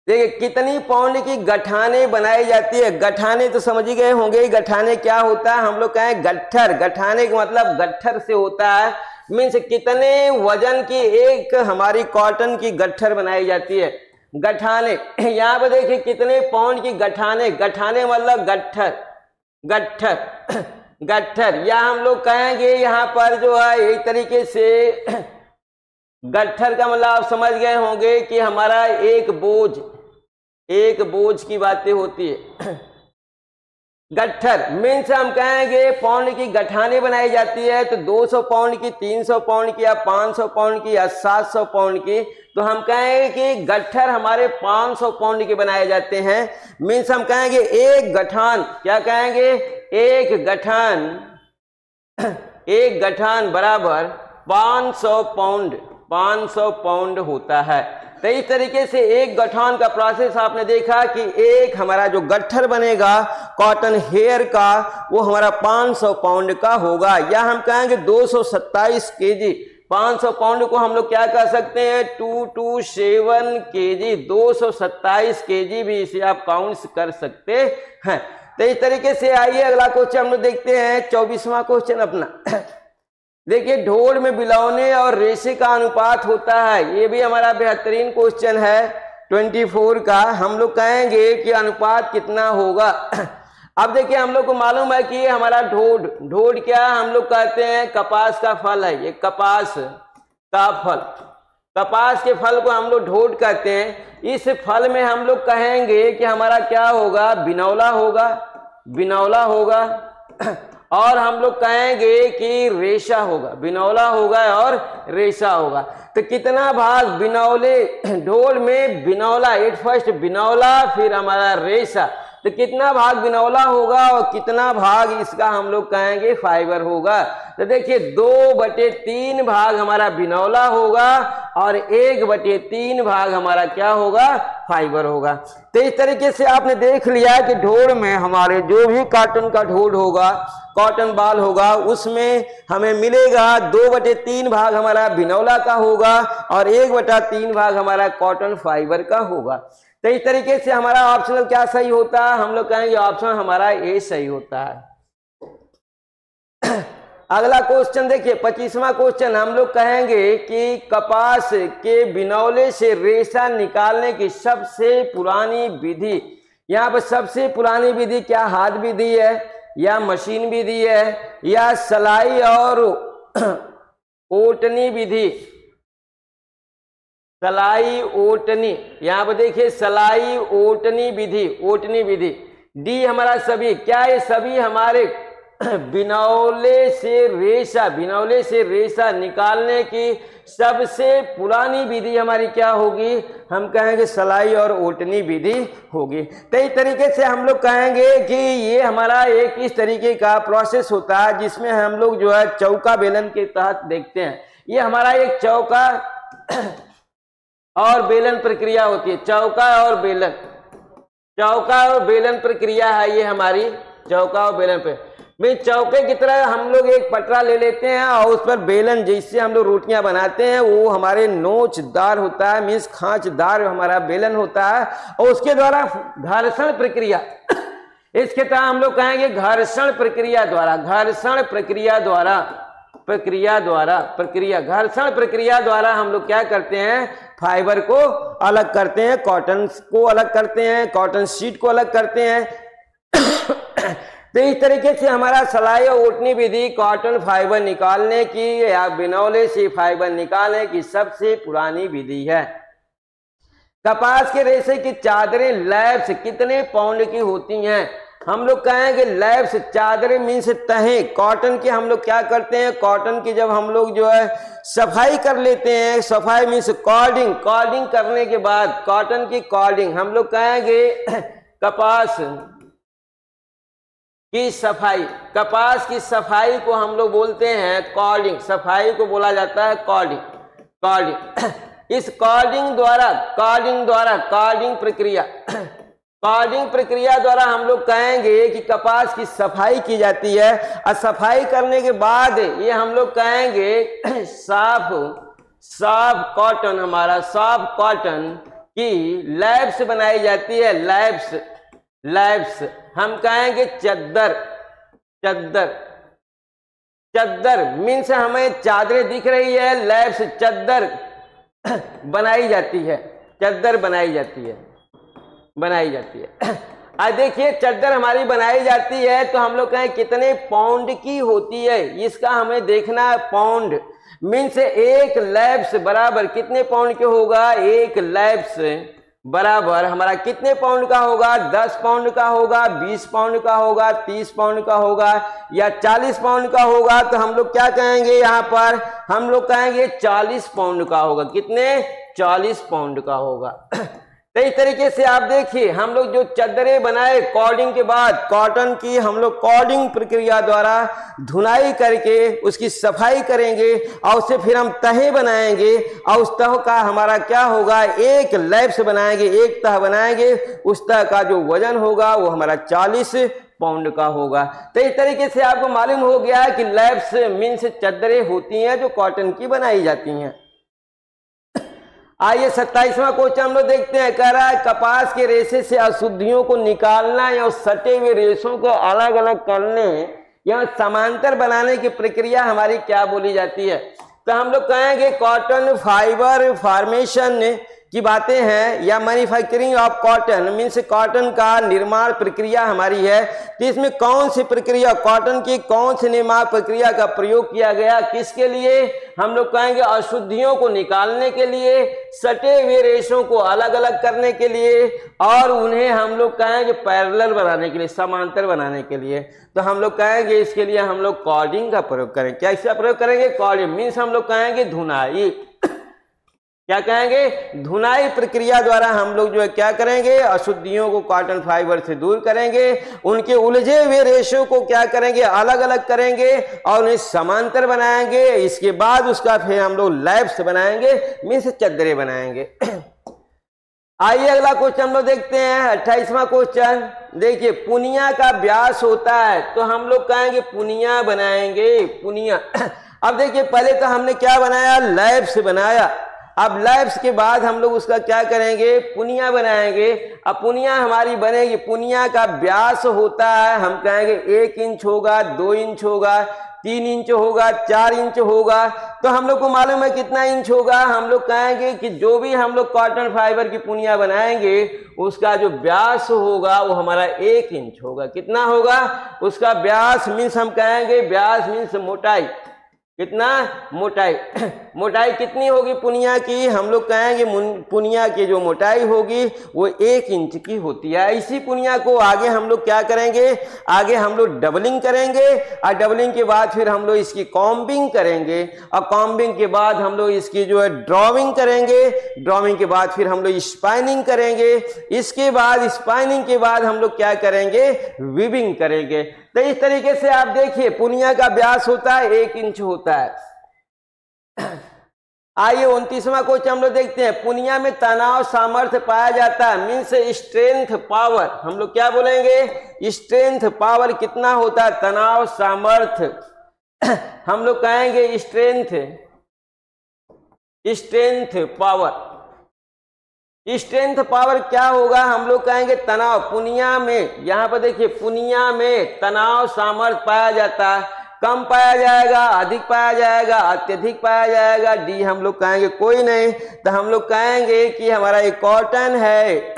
[SPEAKER 1] देखिए कितनी पाउंड की गठाने बनाई जाती है। गठाने तो समझ ही गए होंगे, गठाने क्या होता है, हम लोग कहें गट्ठर, गठाने का मतलब गट्ठर से होता है, मीन्स कितने वजन की एक हमारी कॉटन की गट्ठर बनाई जाती है, गठाने। यहाँ पर देखिए कितने पाउंड की गठाने, गठाने मतलब गट्ठर, गट्ठर, गट्ठर, या हम लोग कहेंगे यहाँ पर जो है एक तरीके से गट्ठर का मतलब आप समझ गए होंगे कि हमारा एक बोझ, एक बोझ की बातें होती है। गट्ठर मीन्स हम कहेंगे पाउंड की गठाने बनाई जाती है, तो 200 पाउंड की, 300 पाउंड की, या 500 पाउंड की, या 700 पाउंड की, तो हम कहेंगे कि गट्ठर हमारे 500 पाउंड के बनाए जाते हैं। मीन्स हम कहेंगे एक गठान, क्या कहेंगे, एक गठान, एक गठान बराबर 500 पाउंड, 500 पाउंड होता है। तो इस तरीके से एक गठान का प्रोसेस आपने देखा कि एक हमारा जो गट्ठर बनेगा कॉटन हेयर का वो हमारा 500 पाउंड का होगा, या हम कहेंगे 227 केजी। 500 पाउंड को हम लोग क्या कह सकते हैं, 227 केजी, 227 केजी भी इसे आप काउंट कर सकते हैं। तो इस तरीके से आइए अगला क्वेश्चन हम लोग देखते हैं, 24वां क्वेश्चन अपना। देखिए ढोल में बिलौने और रेशे का अनुपात होता है, ये भी हमारा बेहतरीन क्वेश्चन है 24 का। हम लोग कहेंगे कि अनुपात कितना होगा। अब देखिए हम लोग को मालूम है कि ये हमारा ढोल, ढोल क्या हम लोग कहते हैं, कपास का फल है, ये कपास का फल, कपास के फल को हम लोग ढोल कहते हैं। इस फल में हम लोग कहेंगे कि हमारा क्या होगा, बिनौला होगा, बिनौला होगा, और हम लोग कहेंगे कि रेशा होगा, बिनौला होगा और रेशा होगा। तो कितना भाग बिनौले, ढोल में बिनौला, एट फर्स्ट बिनौला, फिर हमारा रेशा, तो कितना भाग बिनौला होगा और कितना भाग इसका हम लोग कहेंगे फाइबर होगा। तो देखिए 2/3 भाग हमारा बिनौला होगा और 1/3 भाग हमारा क्या होगा, फाइबर होगा। तो इस तरीके से आपने देख लिया कि ढोल में हमारे जो भी कॉटन का ढोल होगा, कॉटन बाल होगा, उसमें हमें मिलेगा 2/3 भाग हमारा बिनौला का होगा और 1/3 भाग हमारा कॉटन फाइबर का होगा। तो इस तरीके से हमारा ऑप्शनल क्या सही होता है, हम लोग कहेंगे ऑप्शन हमारा ए सही होता है। अगला क्वेश्चन देखिए 25वां क्वेश्चन, हम लोग कहेंगे कि कपास के बिनौले से रेशा निकालने की सबसे पुरानी विधि, यहाँ पर सबसे पुरानी विधि क्या हाथ विधि है, या मशीन विधि है, या सलाई और ओटनी विधि, सलाई ओटनी, यहाँ पर देखिए सलाई ओटनी विधि, ओटनी विधि। डी हमारा सभी, क्या ये सभी हमारे बिनौले से रेशा, बिनौले से रेशा निकालने की सबसे पुरानी विधि हमारी क्या होगी, हम कहेंगे सलाई और ओटनी विधि होगी। तो इस तरीके से हम लोग कहेंगे कि ये हमारा एक इस तरीके का प्रोसेस होता है जिसमें हम लोग जो है चौका बेलन के तहत देखते हैं। ये हमारा एक चौका और बेलन प्रक्रिया होती है, चौका और बेलन, चौका और बेलन प्रक्रिया है ये हमारी, चौका और बेलन पे में चौके की तरह हम लोग एक पटरा ले लेते हैं और उस पर बेलन जिससे हम लोग रोटियां बनाते हैं वो हमारे नोचदार होता है, मीन्स खांचदार हमारा बेलन होता है, और उसके द्वारा घर्षण प्रक्रिया, इसके तरह हम लोग कहेंगे घर्षण प्रक्रिया द्वारा, घर्षण प्रक्रिया द्वारा, प्रक्रिया द्वारा, प्रक्रिया, घर्षण प्रक्रिया द्वारा हम लोग क्या करते हैं, फाइबर को अलग करते हैं, कॉटन को अलग करते हैं, कॉटन शीट को अलग करते हैं। तो इस तरीके से हमारा सलाई और ओटनी विधि कॉटन फाइबर निकालने की या बिनौले से फाइबर निकालने की सबसे पुरानी विधि है। कपास के रेशे की चादरें लैप्स कितने पाउंड की होती हैं? हम लोग कहेंगे लैप्स, चादरें मीन्स तहें। कॉटन की हम लोग क्या करते हैं, कॉटन की जब हम लोग जो है सफाई कर लेते हैं, सफाई मीन्स कॉर्डिंग, कॉर्डिंग करने के बाद कॉटन की कॉर्डिंग, हम लोग कहेंगे कपास की सफाई, कपास की सफाई को हम लोग बोलते हैं कॉर्डिंग, सफाई को बोला जाता है कॉर्डिंग, कॉर्डिंग। इस कॉर्डिंग द्वारा कॉर्डिंग प्रक्रिया द्वारा हम लोग कहेंगे कि कपास की सफाई की जाती है, और सफाई करने के बाद ये हम लोग कहेंगे साफ कॉटन, हमारा साफ कॉटन की लैप्स बनाई जाती है, लैप्स हम कहेंगे चद्दर मीन्स हमें चादरें दिख रही है, लैप्स चद्दर बनाई जाती है, चद्दर बनाई जाती है। आज देखिए चद्दर हमारी बनाई जाती है तो हम लोग कहें कितने पाउंड की होती है, इसका हमें देखना है। पाउंड मीन्स एक लैप्स बराबर कितने पाउंड के होगा, एक लैप्स बराबर हमारा कितने पाउंड का होगा, 10 पाउंड का होगा, 20 पाउंड का होगा, 30 पाउंड का होगा या 40 पाउंड का होगा। तो हम लोग क्या कहेंगे, यहाँ पर हम लोग कहेंगे 40 पाउंड का होगा। कितने, 40 पाउंड का होगा। तो इस तरीके से आप देखिए हम लोग जो चादरें बनाए कॉर्डिंग के बाद, कॉटन की हम लोग कॉर्डिंग प्रक्रिया द्वारा धुनाई करके उसकी सफाई करेंगे और उससे फिर हम तहें बनाएंगे, और उस तह का हमारा क्या होगा, एक लैप्स बनाएंगे, एक तह बनाएंगे, उस तह का जो वजन होगा वो हमारा 40 पाउंड का होगा। तो इस तरीके से आपको मालूम हो गया कि लैप्स मीन्स चादरें होती हैं जो कॉटन की बनाई जाती हैं। आइए 27वां क्वेश्चन हम लोग देखते हैं। कह रहा है कपास के रेशे से अशुद्धियों को निकालना या सटे हुए रेशों को अलग अलग करने या समांतर बनाने की प्रक्रिया हमारी क्या बोली जाती है। तो हम लोग कहेंगे कॉटन फाइबर फॉर्मेशन की बातें हैं, या manufacturing of cotton means cotton का निर्माण प्रक्रिया हमारी है। तो इसमें कौन सी प्रक्रिया, कॉटन की कौन सी निर्माण प्रक्रिया का प्रयोग किया गया, किसके लिए, हम लोग कहेंगे अशुद्धियों को निकालने के लिए, सटे हुए रेशों को अलग अलग करने के लिए, और उन्हें हम लोग कहेंगे पैरेलल बनाने के लिए, समांतर बनाने के लिए। तो हम लोग कहेंगे इसके लिए हम लोग कॉर्डिंग का प्रयोग करेंगे। क्या इसका प्रयोग करेंगे, कॉर्डिंग मीन्स हम लोग कहेंगे धुनाई। क्या कहेंगे, धुनाई प्रक्रिया द्वारा हम लोग जो है क्या करेंगे, अशुद्धियों को कॉटन फाइबर से दूर करेंगे, उनके उलझे हुए रेशों को क्या करेंगे, अलग अलग करेंगे और उन्हें समांतर बनाएंगे। इसके बाद उसका फिर हम लोग लैप्स बनाएंगे, मीन्स चादरें बनाएंगे। आइए अगला क्वेश्चन हम लोग देखते हैं। 28वां क्वेश्चन देखिए, पुनिया का व्यास होता है, तो हम लोग कहेंगे पुनिया बनाएंगे, पुनिया। अब देखिए पहले तो हमने क्या बनाया, लैप्स बनाया। अब लैप्स के बाद हम लोग उसका क्या करेंगे, पुनिया बनाएंगे। अब पुनिया हमारी बनेगी, पुनिया का व्यास होता है, हम कहेंगे 1 इंच होगा, 2 इंच होगा, 3 इंच होगा, 4 इंच होगा। तो हम लोग को मालूम है कितना इंच होगा, हम लोग कहेंगे कि जो भी हम लोग कॉटन फाइबर की पुनिया बनाएंगे उसका जो व्यास होगा वो हमारा 1 इंच होगा। कितना होगा उसका व्यास, मीन्स हम कहेंगे व्यास मीन्स मोटाई, कितना, मोटाई। मोटाई कितनी होगी पुनिया की, हम लोग कहेंगे पुनिया की जो मोटाई होगी वो 1 इंच की होती है। इसी पुनिया को आगे हम लोग क्या करेंगे, आगे हम लोग डबलिंग करेंगे, और डबलिंग के बाद फिर हम लोग इसकी कॉम्बिंग करेंगे, और कॉम्बिंग के बाद हम लोग इसकी जो है ड्रॉविंग करेंगे, ड्रॉविंग के बाद फिर हम लोग स्पाइनिंग करेंगे, इसके बाद स्पाइनिंग के बाद हम लोग क्या करेंगे, वीविंग करेंगे। तो इस तरीके से आप देखिए पुनिया का व्यास होता है 1 इंच होता है। आइए 29वां क्वेश्चन हम लोग देखते हैं। पुनिया में तनाव सामर्थ्य पाया जाता है, मीन्स स्ट्रेंथ पावर, हम लोग क्या बोलेंगे, स्ट्रेंथ पावर कितना होता है, तनाव सामर्थ्य हम लोग कहेंगे स्ट्रेंथ पावर। स्ट्रेंथ पावर क्या होगा, हम लोग कहेंगे तनाव, पुनिया में, यहां पर देखिए पुनिया में तनाव सामर्थ्य पाया जाता है, कम पाया जाएगा, अधिक पाया जाएगा, अत्यधिक पाया जाएगा, डी हम लोग कहेंगे कोई नहीं। तो हम लोग कहेंगे कि हमारा एक कॉटन है,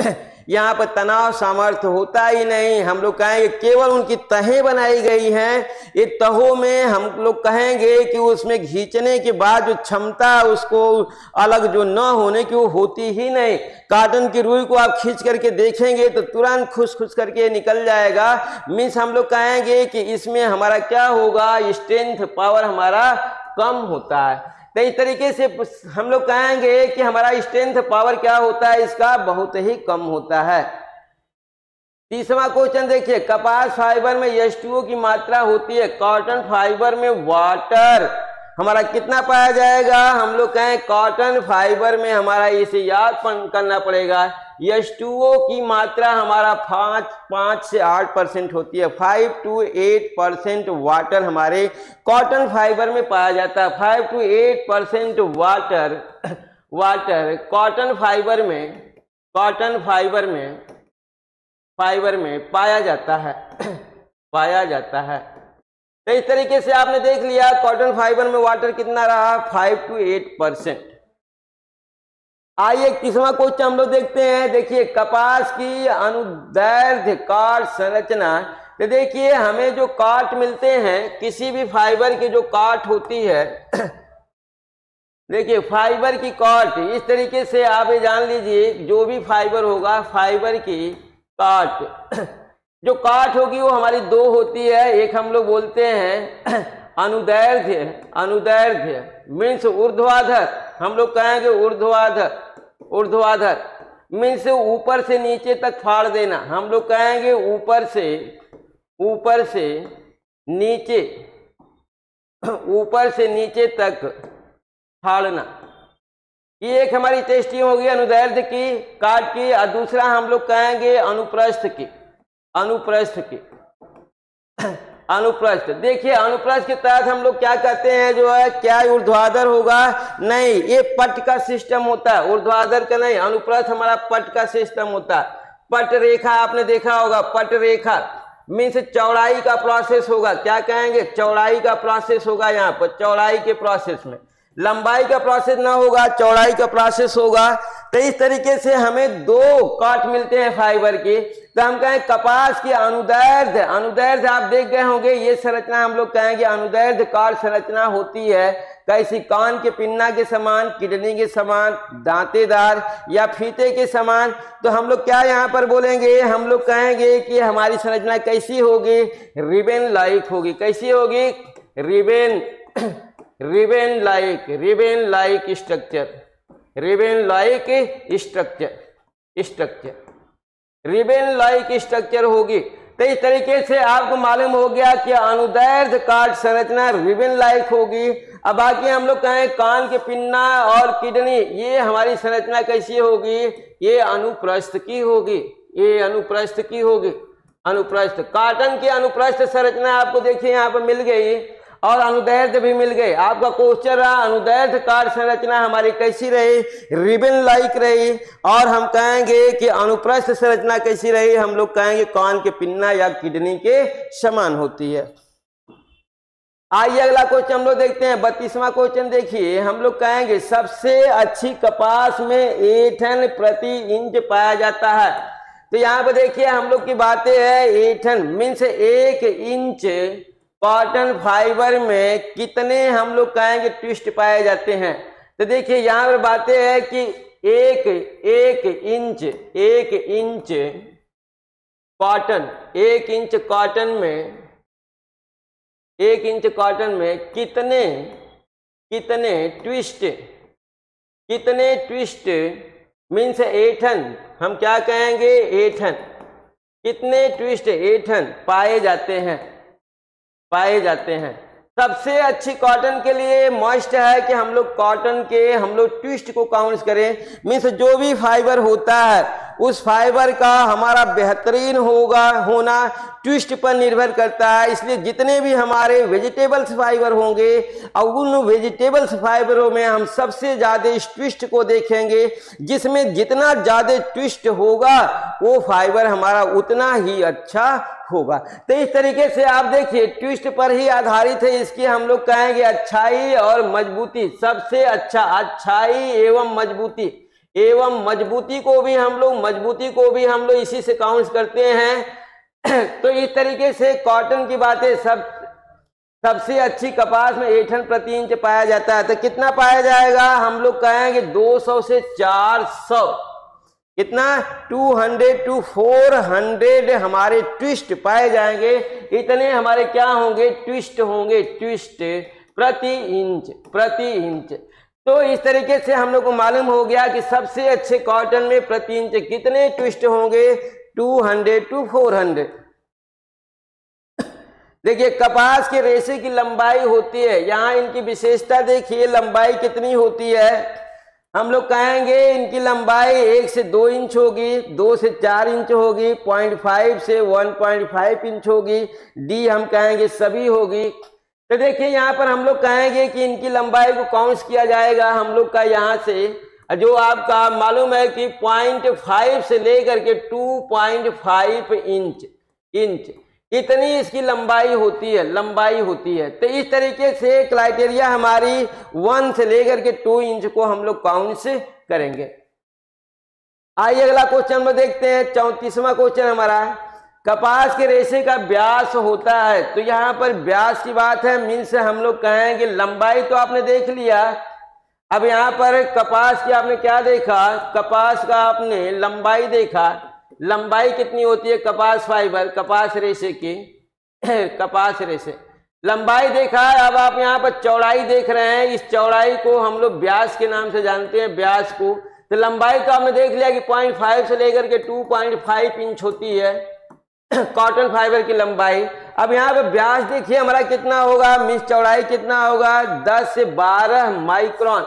[SPEAKER 1] यहाँ पर तनाव सामर्थ्य होता ही नहीं। हम लोग कहेंगे केवल उनकी तहें बनाई गई हैं, ये तहों में हम लोग कहेंगे कि उसमें खींचने के बाद जो क्षमता उसको अलग जो न होने की वो होती ही नहीं। कॉटन की रुई को आप खींच करके देखेंगे तो तुरंत खुश करके निकल जाएगा। मीन्स हम लोग कहेंगे कि इसमें हमारा क्या होगा, स्ट्रेंथ पावर हमारा कम होता है। तो इस तरीके से हम लोग कहेंगे कि हमारा स्ट्रेंथ पावर क्या होता है, इसका बहुत ही कम होता है। तीसरा क्वेश्चन देखिए, कपास फाइबर में H2O की मात्रा होती है, कॉटन फाइबर में वाटर हमारा कितना पाया जाएगा। हम लोग कहें कॉटन फाइबर में हमारा इसे याद करना पड़ेगा, H2O की मात्रा हमारा 5 से 8% होती है। 5 to 8% वाटर हमारे कॉटन फाइबर में पाया जाता है। 5 to 8% वाटर कॉटन फाइबर में पाया जाता है। तो इस तरीके से आपने देख लिया कॉटन फाइबर में वाटर कितना रहा, 5 to 8%। आइए तीसरा क्वेश्चन हम लोग देखते हैं। देखिए कपास की अनुदैर्ध्य काट संरचना। तो देखिए हमें जो काट मिलते हैं, किसी भी फाइबर की जो काट होती है, देखिए फाइबर की काट इस तरीके से आप ये जान लीजिए, जो भी फाइबर होगा फाइबर की काट, जो काट होगी वो हमारी दो होती है। एक हम लोग बोलते हैं अनुदैर्ध्य मीन्स ऊर्ध्वाधर, हम लोग कहेंगे ऊर्ध्वाधर मीन्स ऊपर से नीचे तक फाड़ देना, हम लोग कहेंगे ऊपर से नीचे तक फाड़ना। ये एक हमारी टेस्टिंग होगी अनुदैर्ध्य की काट की, और दूसरा हम लोग कहेंगे अनुप्रस्थ की। देखिए अनुप्रस्थ के तहत हम लोग क्या कहते हैं, जो है क्या ऊर्ध्वाधर होगा, नहीं, ये पट का सिस्टम होता है, ऊर्ध्वाधर का नहीं। अनुप्रस्थ हमारा पट का सिस्टम होता है। पट रेखा आपने देखा होगा, पट रेखा मीन्स चौड़ाई का प्रोसेस होगा, क्या कहेंगे, चौड़ाई का प्रोसेस होगा। यहाँ पर चौड़ाई के प्रोसेस में लंबाई का प्रोसेस ना होगा, चौड़ाई का प्रोसेस होगा। तो इस तरीके से हमें दो काट मिलते हैं फाइबर के। तो हम कहें कपास की अनुदैर्ध्य आप देख गए होंगे, ये संरचना हम लोग कहेंगे अनुदैर्ध्य काट संरचना होती है। कैसी, कान के पिन्ना के समान, किडनी के समान, दांतेदार या फीते के समान। तो हम लोग क्या यहाँ पर बोलेंगे, हम लोग कहेंगे कि हमारी संरचना कैसी होगी, रिबन लाइक होगी। कैसी होगी, रिबन लाइक स्ट्रक्चर होगी। तो इस तरीके से आपको मालूम हो गया कि अनुदैर्ध्य काट संरचना रिबन लाइक होगी। अब बाकी हम लोग कहें कान के पिन्ना और किडनी, ये हमारी संरचना कैसी होगी, ये अनुप्रस्थ की होगी। अनुप्रस्थ कॉटन की अनुप्रस्थ संरचना आपको देखिए यहाँ पर मिल गई, और अनुदैर्ध्य भी मिल गए। आपका क्वेश्चन रहा अनुदैर्ध्य काट संरचना हमारी कैसी रही, रिबन लाइक रही, और हम कहेंगे कि अनुप्रस्थ संरचना कैसी रही, हम लोग कहेंगे कान के पिन्ना या किडनी के समान होती है। आइए अगला क्वेश्चन हम लोग देखते हैं। 32वां क्वेश्चन देखिए, हम लोग कहेंगे सबसे अच्छी कपास में एठन प्रति इंच पाया जाता है। तो यहाँ पर देखिए हम लोग की बातें है, एठन मीन्स 1 इंच कॉटन फाइबर में कितने हम लोग कहेंगे ट्विस्ट पाए जाते हैं। तो देखिए यहाँ पर बातें है कि एक इंच कॉटन, 1 इंच कॉटन में कितने ट्विस्ट मीन्स एठन, हम क्या कहेंगे, एठन, कितने ट्विस्ट एठन पाए जाते हैं। सबसे अच्छी कॉटन के लिए मस्ट है कि हम लोग कॉटन के हम लोग ट्विस्ट को काउंट करें। मीन्स जो भी फाइबर होता है उस फाइबर का हमारा बेहतरीन होना ट्विस्ट पर निर्भर करता है। इसलिए जितने भी हमारे वेजिटेबल्स फाइबर होंगे और उन वेजिटेबल्स फाइबरों में हम सबसे ज्यादा इस ट्विस्ट को देखेंगे। जिसमें जितना ज्यादा ट्विस्ट होगा वो फाइबर हमारा उतना ही अच्छा होगा। तो इस तरीके से आप देखिए ट्विस्ट पर ही आधारित है इसकी हम लोग कहेंगे अच्छाई और मजबूती। सबसे अच्छा अच्छाई एवं मजबूती, एवं मजबूती को भी हम लोग इसी से काउंट करते हैं। तो इस तरीके से कॉटन की बातें सबसे अच्छी कपास में 800 प्रति इंच पाया जाता है। तो कितना पाया जाएगा, हम लोग कहेंगे 200 से 400, कितना 200 to 400 हमारे ट्विस्ट पाए जाएंगे। इतने हमारे क्या होंगे, ट्विस्ट होंगे, ट्विस्ट प्रति इंच। तो इस तरीके से हम लोग को मालूम हो गया कि सबसे अच्छे कॉटन में प्रति इंच कितने ट्विस्ट होंगे, 200 to 400। देखिए कपास के रेशे की लंबाई होती है, यहाँ इनकी विशेषता देखिए, लंबाई कितनी होती है, हम लोग कहेंगे इनकी लंबाई 1 से 2 इंच होगी, 2 से 4 इंच होगी, 0.5 से 1.5 इंच होगी, डी हम कहेंगे सभी होगी। तो देखिए यहाँ पर हम लोग कहेंगे कि इनकी लंबाई को काउंट किया जाएगा हम लोग का, यहाँ से जो आपका मालूम है कि 0.5 से लेकर के 2.5 इंच इतनी इसकी लंबाई होती है। तो इस तरीके से क्राइटेरिया हमारी 1 से लेकर के 2 इंच को हम लोग काउंट करेंगे। आइए अगला क्वेश्चन में देखते हैं, 34वां क्वेश्चन हमारा, कपास के रेशे का व्यास होता है। तो यहाँ पर व्यास की बात है, मीन्स हम लोग कहेंगे लंबाई तो आपने देख लिया। अब यहाँ पर कपास की आपने क्या देखा, कपास का आपने लंबाई देखा, लंबाई कितनी होती है कपास फाइबर, कपास रेशे की कपास रेशे लंबाई देखा। अब आप यहाँ पर चौड़ाई देख रहे हैं, इस चौड़ाई को हम लोग व्यास के नाम से जानते हैं, व्यास को। तो लंबाई तो आपने देख लिया कि 0.5 से लेकर के 2.5 इंच होती है कॉटन फाइबर की लंबाई। अब यहाँ पे व्यास देखिए हमारा कितना होगा, मीन्स चौड़ाई कितना होगा, 10 से 12 माइक्रोन।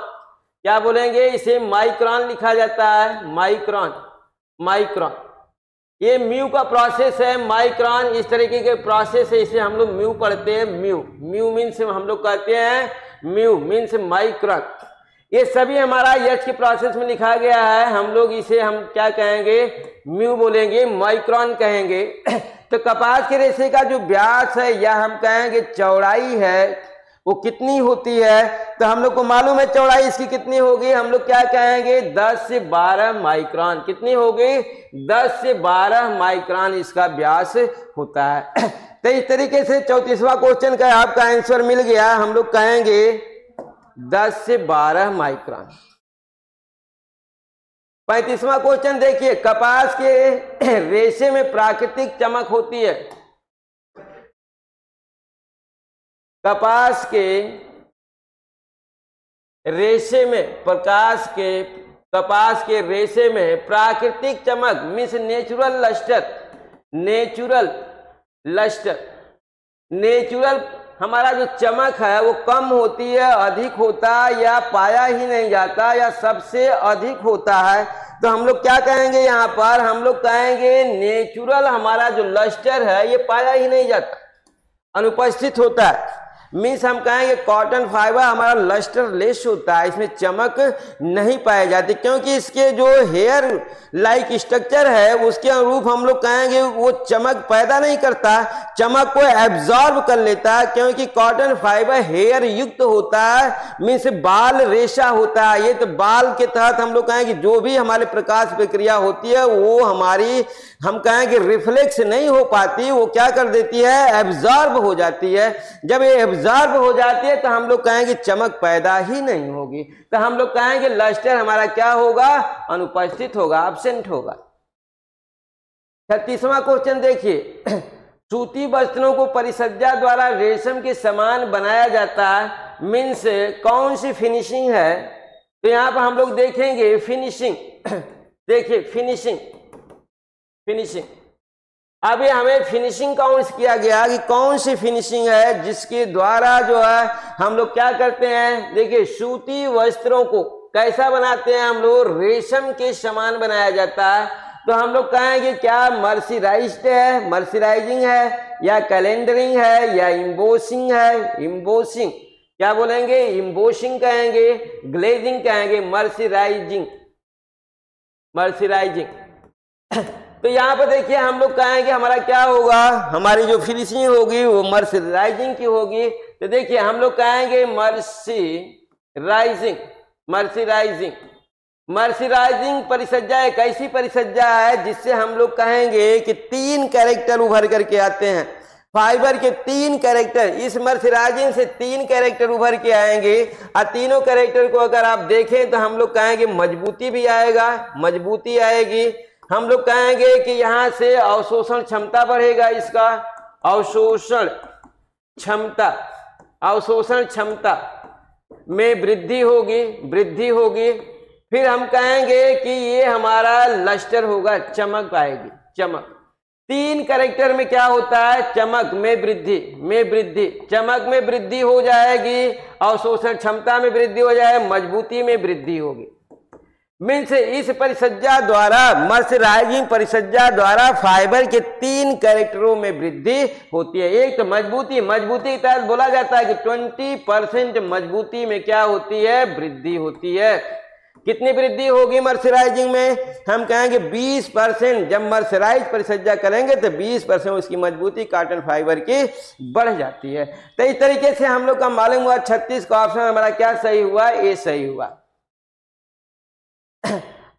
[SPEAKER 1] क्या बोलेंगे, इसे माइक्रोन लिखा जाता है, माइक्रोन। ये म्यू का प्रोसेस है, माइक्रोन इस तरीके के प्रोसेस है, इसे हम लोग म्यू पढ़ते हैं। म्यू मीन्स हम लोग कहते हैं, म्यू मीन्स माइक्रोन। ये सभी हमारा एच के प्रोसेस में लिखा गया है, हम लोग इसे हम क्या कहेंगे, म्यू बोलेंगे, माइक्रोन कहेंगे। तो कपास के रेशे का जो व्यास है या हम कहेंगे चौड़ाई है वो कितनी होती है, तो हम लोग को मालूम है चौड़ाई इसकी कितनी होगी, हम लोग क्या कहेंगे 10 से 12 माइक्रोन। कितनी होगी, 10 से 12 माइक्रोन इसका व्यास होता है। तो इस तरीके से 34वां क्वेश्चन का आपका आंसर मिल गया, हम लोग कहेंगे 10 से 12 माइक्रोन। 35वां क्वेश्चन देखिए, कपास के रेशे में प्राकृतिक चमक होती है। कपास के रेशे में कपास के रेशे में प्राकृतिक चमक मीन्स नेचुरल हमारा जो चमक है वो कम होती है, अधिक होता है या पाया ही नहीं जाता या सबसे अधिक होता है। तो हम लोग क्या कहेंगे, यहाँ पर हम लोग कहेंगे नेचुरल हमारा जो लस्टर है ये पाया ही नहीं जाता, अनुपस्थित होता है। मीन्स हम कहेंगे कॉटन फाइबर हमारा लस्टर लेस होता है, इसमें चमक नहीं पाई जाती, क्योंकि इसके जो हेयर लाइक स्ट्रक्चर है उसके अनुरूप हम लोग कहेंगे वो चमक पैदा नहीं करता, चमक को एब्जॉर्ब कर लेता है। क्योंकि कॉटन फाइबर हेयर युक्त होता है, मीन्स बाल रेशा होता है। ये तो बाल के तहत हम लोग कहेंगे जो भी हमारे प्रकाश प्रक्रिया होती है वो हमारी हम कहेंगे रिफ्लेक्स नहीं हो पाती, वो क्या कर देती है, एब्जॉर्ब हो जाती है। जब ये एब्जॉर्ब हो जाती है तो हम लोग कहेंगे चमक पैदा ही नहीं होगी। तो हम लोग कहेंगे लस्टर हमारा क्या होगा, अनुपस्थित होगा, एब्सेंट होगा। 36वां क्वेश्चन देखिए, सूती वस्त्रों को परिसज्जा द्वारा रेशम के समान बनाया जाता है, मीन्स कौन सी फिनिशिंग है। तो यहाँ पर हम लोग देखेंगे फिनिशिंग, देखिए फिनिशिंग। अभी हमें फिनिशिंग काउंट किया गया कि कौन सी फिनिशिंग है जिसके द्वारा जो है हम लोग क्या करते हैं, देखिए सूती वस्त्रों को कैसा बनाते हैं हम लोग, रेशम के समान बनाया जाता है। तो हम लोग कहेंगे क्या मर्सराइज्ड है, मर्सराइजिंग है, या कैलेंडरिंग है, या इम्बोसिंग है। इम्बोसिंग क्या बोलेंगे, इम्बोसिंग कहेंगे, ग्लेजिंग कहेंगे, मर्सराइजिंग। तो यहाँ पर देखिए हम लोग कहेंगे हमारा क्या होगा, हमारी जो फिनिशिंग होगी वो मर्सराइजिंग की होगी। तो देखिए हम लोग कहेंगे मर्सराइजिंग। मर्सराइजिंग परिसज्जा एक ऐसी परिसज्जा है जिससे हम लोग कहेंगे कि 3 कैरेक्टर उभर करके आते हैं। फाइबर के 3 कैरेक्टर, इस मर्सराइजिंग से 3 कैरेक्टर उभर के आएंगे और तीनों कैरेक्टर को अगर आप देखें तो हम लोग कहेंगे मजबूती भी आएगा, मजबूती आएगी। हम लोग कहेंगे कि यहां से अवशोषण क्षमता बढ़ेगा, इसका अवशोषण क्षमता में वृद्धि होगी। फिर हम कहेंगे कि ये हमारा लस्टर होगा, चमक आएगी, चमक। 3 कैरेक्टर में क्या होता है, चमक में वृद्धि, चमक में वृद्धि हो जाएगी, अवशोषण क्षमता में वृद्धि हो जाएगी, मजबूती में वृद्धि होगी। मीन्स इस परिसज्जा द्वारा, मर्सराइजिंग परिसज्जा द्वारा फाइबर के 3 कैरेक्टरों में वृद्धि होती है। एक तो मजबूती के तहत बोला जाता है कि 20% मजबूती में क्या होती है, वृद्धि होती है। कितनी वृद्धि होगी मर्सराइजिंग में, हम कहेंगे 20%। जब मर्सराइज परिसज्जा करेंगे तो 20% उसकी मजबूती कॉटन फाइबर की बढ़ जाती है। तो इस तरीके से हम लोग का मालूम हुआ 36 का ऑप्शन हमारा क्या सही हुआ, ए सही हुआ।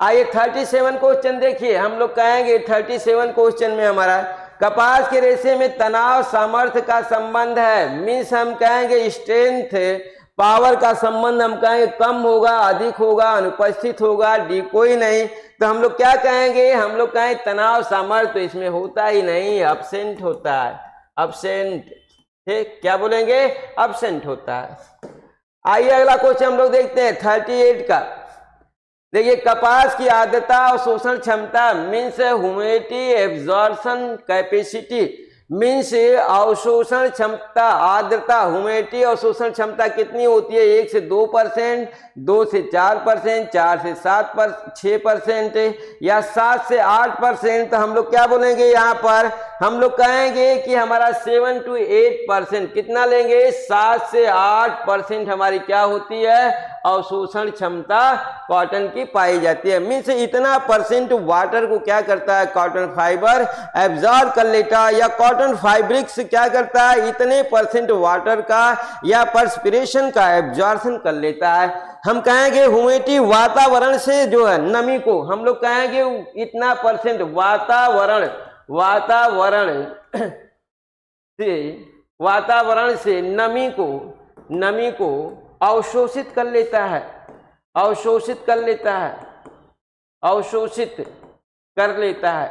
[SPEAKER 1] आइए 37 क्वेश्चन देखिए। हम लोग कहेंगे 37 क्वेश्चन में हमारा कपास के रेशे में तनाव सामर्थ्य का संबंध है। मीन्स हम कहेंगे स्ट्रेंथ पावर का संबंध हम कहेंगे कम होगा, अधिक होगा, अनुपस्थित होगा, डी कोई नहीं। तो हम लोग क्या कहेंगे, हम लोग कहें तनाव सामर्थ्य तो इसमें होता ही नहीं, अब्सेंट होता है, अब्सेंट। ठीक, क्या बोलेंगे, अब्सेंट होता है। आइए अगला क्वेश्चन हम लोग देखते हैं 38 का। देखिए कपास की आर्द्रता और शोषण क्षमता means humidity absorption capacity, means अवशोषण क्षमता, आर्द्रता, ह्यूमिडिटी और शोषण क्षमता कितनी होती है, 1 से 2%, 2 से 4%, 4 से 6% या 7 से 8%। तो हम लोग क्या बोलेंगे यहाँ पर, हम लोग कहेंगे कि हमारा 7 to 8%, कितना लेंगे, 7 से 8% हमारी क्या होती है, अवशोषण क्षमता कॉटन की पाई जाती है। मीन्स इतना परसेंट वाटर को क्या करता है कॉटन फाइबर एब्जॉर्ब कर लेता है, या कॉटन फैब्रिक्स क्या करता है, इतने परसेंट वाटर का या पर्सपिरेशन का एब्जॉर्प्शन कर लेता है। हम कहेंगे ह्यूमिडिटी वातावरण से जो है नमी को, हम लोग कहेंगे इतना परसेंट वातावरण से नमी को अवशोषित कर लेता है, अवशोषित कर लेता है।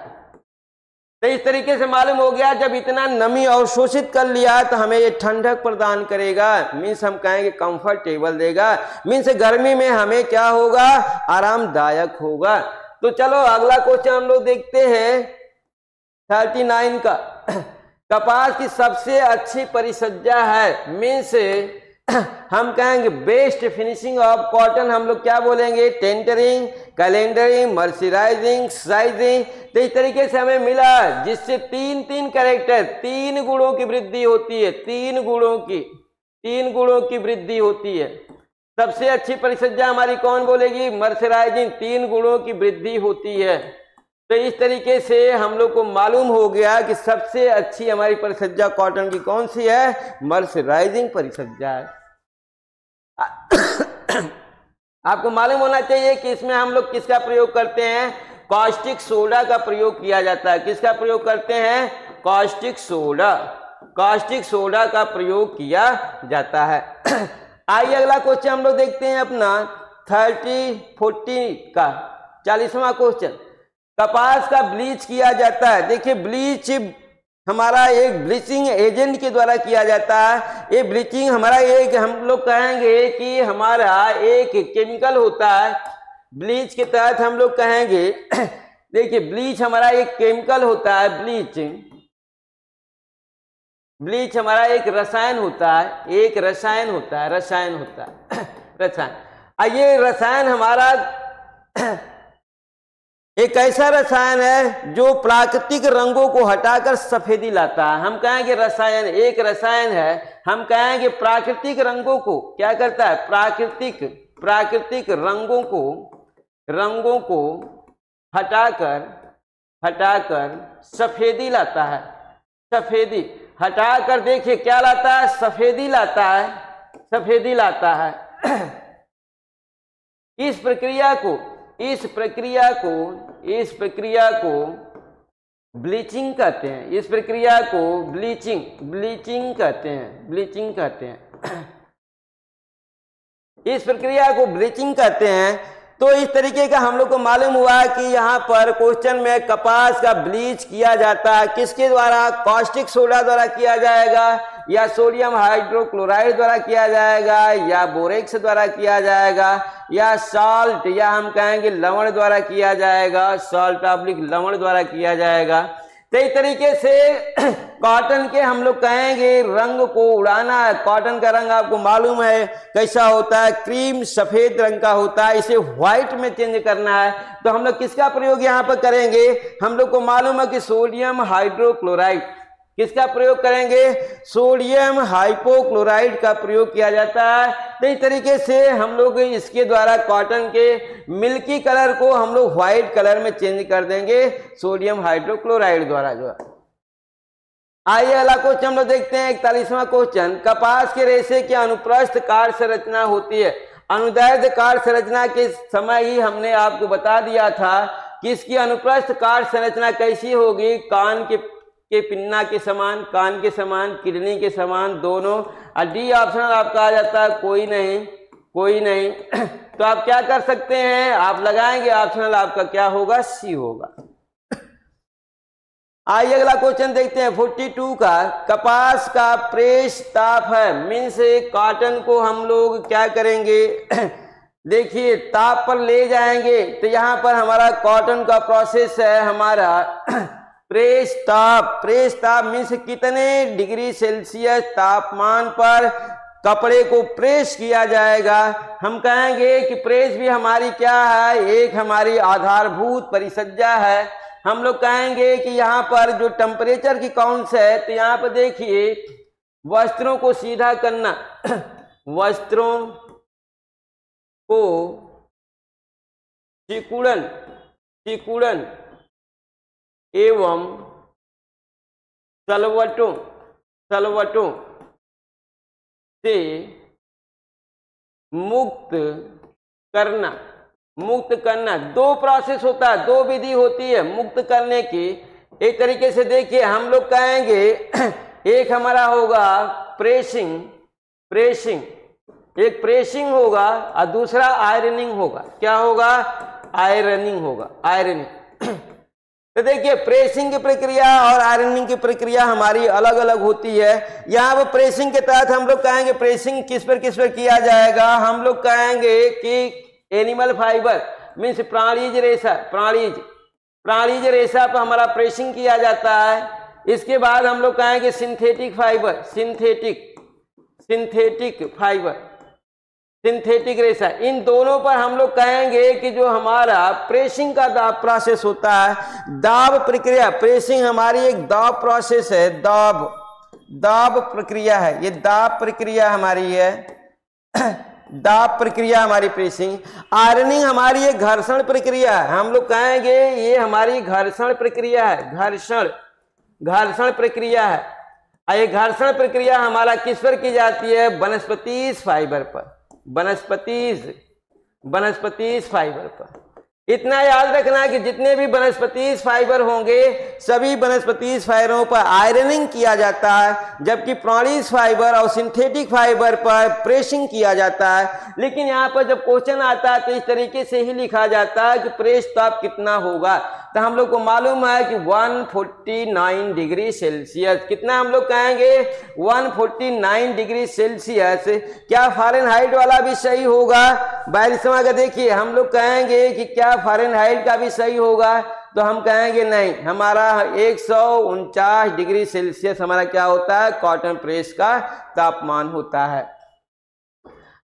[SPEAKER 1] तो इस तरीके से मालूम हो गया जब इतना नमी अवशोषित कर लिया तो हमें ये ठंडक प्रदान करेगा, मीन्स हम कहेंगे कंफर्टेबल देगा, मीन्स गर्मी में हमें क्या होगा, आरामदायक होगा। तो चलो अगला क्वेश्चन हम लोग देखते हैं 39 का। कपास की सबसे अच्छी परिसज्जा है, मीन्स हम कहेंगे बेस्ट फिनिशिंग ऑफ कॉटन, हम लोग क्या बोलेंगे, टेंटरिंग, कैलेंडरिंग, मर्सराइजिंग, साइजिंग। तो इस तरीके से हमें मिला जिससे 3 कैरेक्टर, 3 गुणों की वृद्धि होती है, 3 गुणों की वृद्धि होती है। सबसे अच्छी परिसज्जा हमारी कौन बोलेगी, मर्सराइजिंग, 3 गुणों की वृद्धि होती है। तो इस तरीके से हम लोग को मालूम हो गया कि सबसे अच्छी हमारी परिसज्जा कॉटन की कौन सी है, मर्सराइजिंग परिसज्जा है। आपको मालूम होना चाहिए कि इसमें हम लोग किसका प्रयोग करते हैं, कास्टिक सोडा का प्रयोग किया जाता है। किसका प्रयोग करते हैं, कास्टिक सोडा का प्रयोग किया जाता है। आइए अगला क्वेश्चन हम लोग देखते हैं अपना 40 का 40वां क्वेश्चन। कपास का ब्लीच किया जाता है। देखिए ब्लीच हमारा एक ब्लीचिंग एजेंट के द्वारा किया जाता है। ये ब्लीचिंग हमारा एक, हम लोग कहेंगे कि हमारा एक केमिकल होता है। ब्लीच के तहत हम लोग कहेंगे देखिए ब्लीच हमारा एक केमिकल होता है, ब्लीच हमारा एक रसायन होता है, रसायन। ये रसायन हमारा एक ऐसा रसायन है जो प्राकृतिक रंगों को हटाकर सफेदी लाता है। हम कहेंगे रसायन एक रसायन है, हम कहेंगे प्राकृतिक रंगों को क्या करता है, प्राकृतिक रंगों को हटाकर सफेदी लाता है। सफेदी हटाकर देखिए क्या लाता है, सफेदी लाता है। इस प्रक्रिया को इस प्रक्रिया को ब्लीचिंग कहते हैं। इस प्रक्रिया को ब्लीचिंग कहते हैं। इस प्रक्रिया को ब्लीचिंग कहते हैं। तो इस तरीके का हम लोग को मालूम हुआ कि यहाँ पर क्वेश्चन में कपास का ब्लीच किया जाता है किसके द्वारा, कास्टिक सोडा द्वारा किया जाएगा, या सोडियम हाइड्रोक्लोराइड द्वारा किया जाएगा, या बोरेक्स द्वारा किया जाएगा, या साल्ट या हम कहेंगे लवण द्वारा किया जाएगा, साल्ट लवण द्वारा किया जाएगा। तो इस तरीके से कॉटन के हम लोग कहेंगे रंग को उड़ाना है। कॉटन का रंग आपको मालूम है कैसा होता है, क्रीम सफेद रंग का होता है, इसे व्हाइट में चेंज करना है। तो हम लोग किसका प्रयोग यहाँ पर करेंगे, हम लोग को मालूम है कि सोडियम हाइड्रोक्लोराइड, किसका प्रयोग करेंगे, सोडियम हाइपोक्लोराइड का प्रयोग किया जाता है। तो इस तरीके से हम लोग इसके द्वारा कॉटन के मिल्की कलर को हम लोग व्हाइट कलर में चेंज कर देंगे सोडियम हाइड्रोक्लोराइड द्वारा जो है। आइए अगला क्वेश्चन हम लोग देखते हैं 41वां क्वेश्चन। कपास के रेशे की अनुप्रस्थ कार्य संरचना होती है। अनुदैर्ध्य कार्य संरचना के समय ही हमने आपको बता दिया था कि इसकी अनुप्रस्थ कार्य संरचना कैसी होगी, कान के पिन्ना के समान, कान के समान, किडनी के समान दोनों। और डी ऑप्शनल आपका आ जाता है कोई नहीं। तो आप क्या कर सकते हैं, आप लगाएंगे ऑप्शनल, आपका क्या होगा, सी होगा। आइए अगला क्वेश्चन देखते हैं 42 का। कपास का प्रेस ताप है, मीन्स कॉटन को हम लोग क्या करेंगे देखिए ताप पर ले जाएंगे। तो यहाँ पर हमारा कॉटन का प्रोसेस है हमारा प्रेस ताप मीन्स कितने डिग्री सेल्सियस तापमान पर कपड़े को प्रेस किया जाएगा। हम कहेंगे कि प्रेस भी हमारी क्या है, एक हमारी आधारभूत परिसज्जा है। हम लोग कहेंगे कि यहाँ पर जो टेम्परेचर की काउंट्स है, तो यहाँ पर देखिए वस्त्रों को सीधा करना, वस्त्रों को सिकुड़न एवं सलवटों से मुक्त करना। दो प्रोसेस होता है, दो विधि होती है मुक्त करने की। एक तरीके से देखिए हम लोग कहेंगे एक हमारा होगा प्रेसिंग, एक प्रेसिंग होगा और दूसरा आयरनिंग होगा। क्या होगा, आयरनिंग होगा। तो देखिए प्रेसिंग की प्रक्रिया और आयरनिंग की प्रक्रिया हमारी अलग अलग होती है। यहाँ पर प्रेसिंग के तहत हम लोग कहेंगे प्रेसिंग किस पर किया जाएगा, हम लोग कहेंगे कि एनिमल फाइबर मीन्स प्राणीज रेशा पर हमारा प्रेसिंग किया जाता है। इसके बाद हम लोग कहेंगे सिंथेटिक रेशा, इन दोनों पर हम लोग कहेंगे कि जो हमारा प्रेसिंग का दाब प्रोसेस होता है, दाब प्रक्रिया, प्रेसिंग हमारी एक दाब प्रोसेस है, दाब प्रक्रिया है, ये दाब प्रक्रिया हमारी है, दाब प्रक्रिया हमारी प्रेसिंग। आयरनिंग हमारी एक घर्षण प्रक्रिया है, हम लोग कहेंगे ये हमारी घर्षण प्रक्रिया है, घर्षण प्रक्रिया है। ये घर्षण प्रक्रिया हमारा किस पर की जाती है, वनस्पति फाइबर पर, वनस्पति फाइबर पर। इतना याद रखना कि जितने भी वनस्पति फाइबर होंगे सभी वनस्पति फाइबरों पर आयरनिंग किया जाता है, जबकि प्राणी फाइबर और सिंथेटिक फाइबर पर प्रेसिंग किया जाता है। लेकिन यहाँ पर जब क्वेश्चन आता है तो इस तरीके से ही लिखा जाता है कि प्रेस ताप कितना होगा। तो हम लोग को मालूम है कि 149 डिग्री सेल्सियस, कितना हम लोग कहेंगे 149 डिग्री सेल्सियस। क्या फ़ारेनहाइट वाला भी सही होगा, 42वां का देखिए हम लोग कहेंगे कि क्या फ़ारेनहाइट का भी सही होगा, तो हम कहेंगे नहीं, हमारा 149 डिग्री सेल्सियस हमारा क्या होता है, कॉटन प्रेस का तापमान होता है।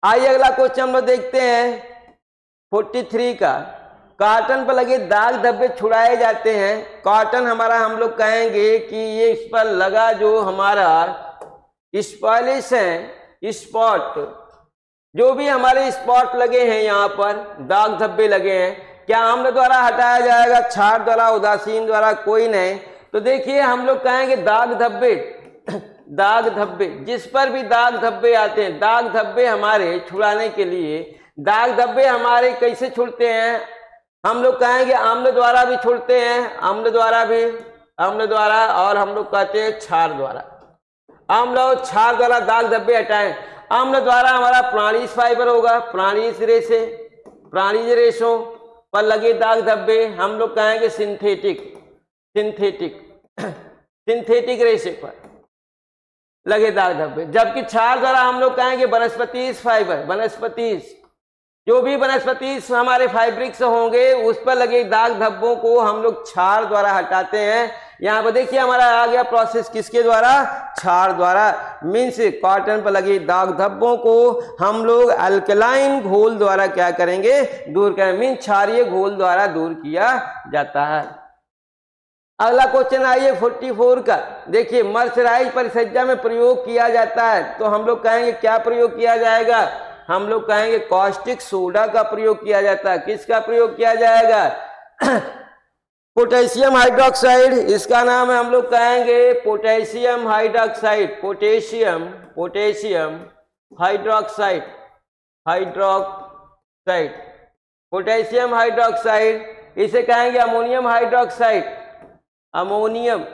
[SPEAKER 1] आइए अगला क्वेश्चन हम लोग देखते हैं 43 का। कॉटन पर लगे दाग धब्बे छुड़ाए जाते हैं। कॉटन हमारा हम लोग कहेंगे कि ये इस पर लगा जो हमारा स्पॉलिश है, स्पॉट, जो भी हमारे स्पॉट लगे हैं, यहाँ पर दाग धब्बे लगे हैं, क्या आम्ल द्वारा हटाया जाएगा, क्षार द्वारा, उदासीन द्वारा, कोई नहीं। तो देखिए हम लोग कहेंगे दाग धब्बे, जिस पर भी दाग धब्बे आते हैं, दाग धब्बे हमारे छुड़ाने के लिए, दाग धब्बे हमारे कैसे छुड़ते हैं, हम लोग कहेंगे अम्ल द्वारा भी छोड़ते हैं, अम्ल द्वारा भी, अम्ल द्वारा, और हम लोग कहते हैं क्षार द्वारा। अम्ल और क्षार द्वारा दाग धब्बे हटाएं। अम्ल द्वारा हमारा प्राणीज फाइबर होगा, प्राणीज रेशे, प्राणीज रेशों पर लगे दाग धब्बे हम लोग कहेंगे सिंथेटिक, सिंथेटिक सिंथेटिक रेशे पर लगे दाग धब्बे। जबकि क्षार द्वारा हम लोग कहेंगे वनस्पतिज फाइबर, वनस्पतिज, जो भी वनस्पतिज हमारे फाइब्रिक्स होंगे उस पर लगे दाग धब्बों को हम लोग क्षार द्वारा हटाते हैं। यहाँ पर देखिए हमारा आ गया प्रोसेस किसके द्वारा, क्षार द्वारा। मीन्स कॉटन पर लगे दाग धब्बों को हम लोग अल्कलाइन घोल द्वारा क्या करेंगे, दूर करेंगे। मीन्स क्षारीय घोल द्वारा दूर किया जाता है। अगला क्वेश्चन आइए 44 का, देखिए मर्सराइज परिसज्जा में प्रयोग किया जाता है, तो हम लोग कहेंगे क्या प्रयोग किया जाएगा, हम लोग कहेंगे कॉस्टिक सोडा का प्रयोग किया जाता है। किसका प्रयोग किया जाएगा, पोटेशियम हाइड्रोक्साइड, इसका नाम है हम लोग कहेंगे potassium hydroxide, potassium, potassium hydroxide, hydroxide, potassium hydroxide, इसे कहेंगे ammonium hydroxide, ammonium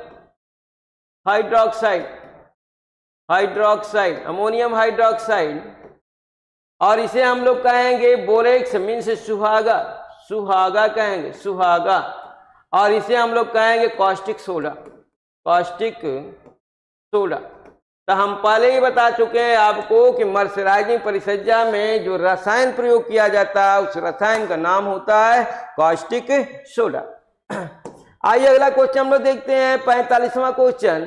[SPEAKER 1] hydroxide, hydroxide, ammonium hydroxide, और इसे हम लोग कहेंगे बोरेक्स, मीन्स सुहागा, सुहागा कहेंगे, सुहागा, और इसे हम लोग कहेंगे कॉस्टिक सोडा, कॉस्टिक सोडा। तो हम पहले ही बता चुके हैं आपको कि मर्सराइजिंग परिसज्जा में जो रसायन प्रयोग किया जाता है उस रसायन का नाम होता है कॉस्टिक सोडा। आइए अगला क्वेश्चन हम लोग देखते हैं 45वां क्वेश्चन।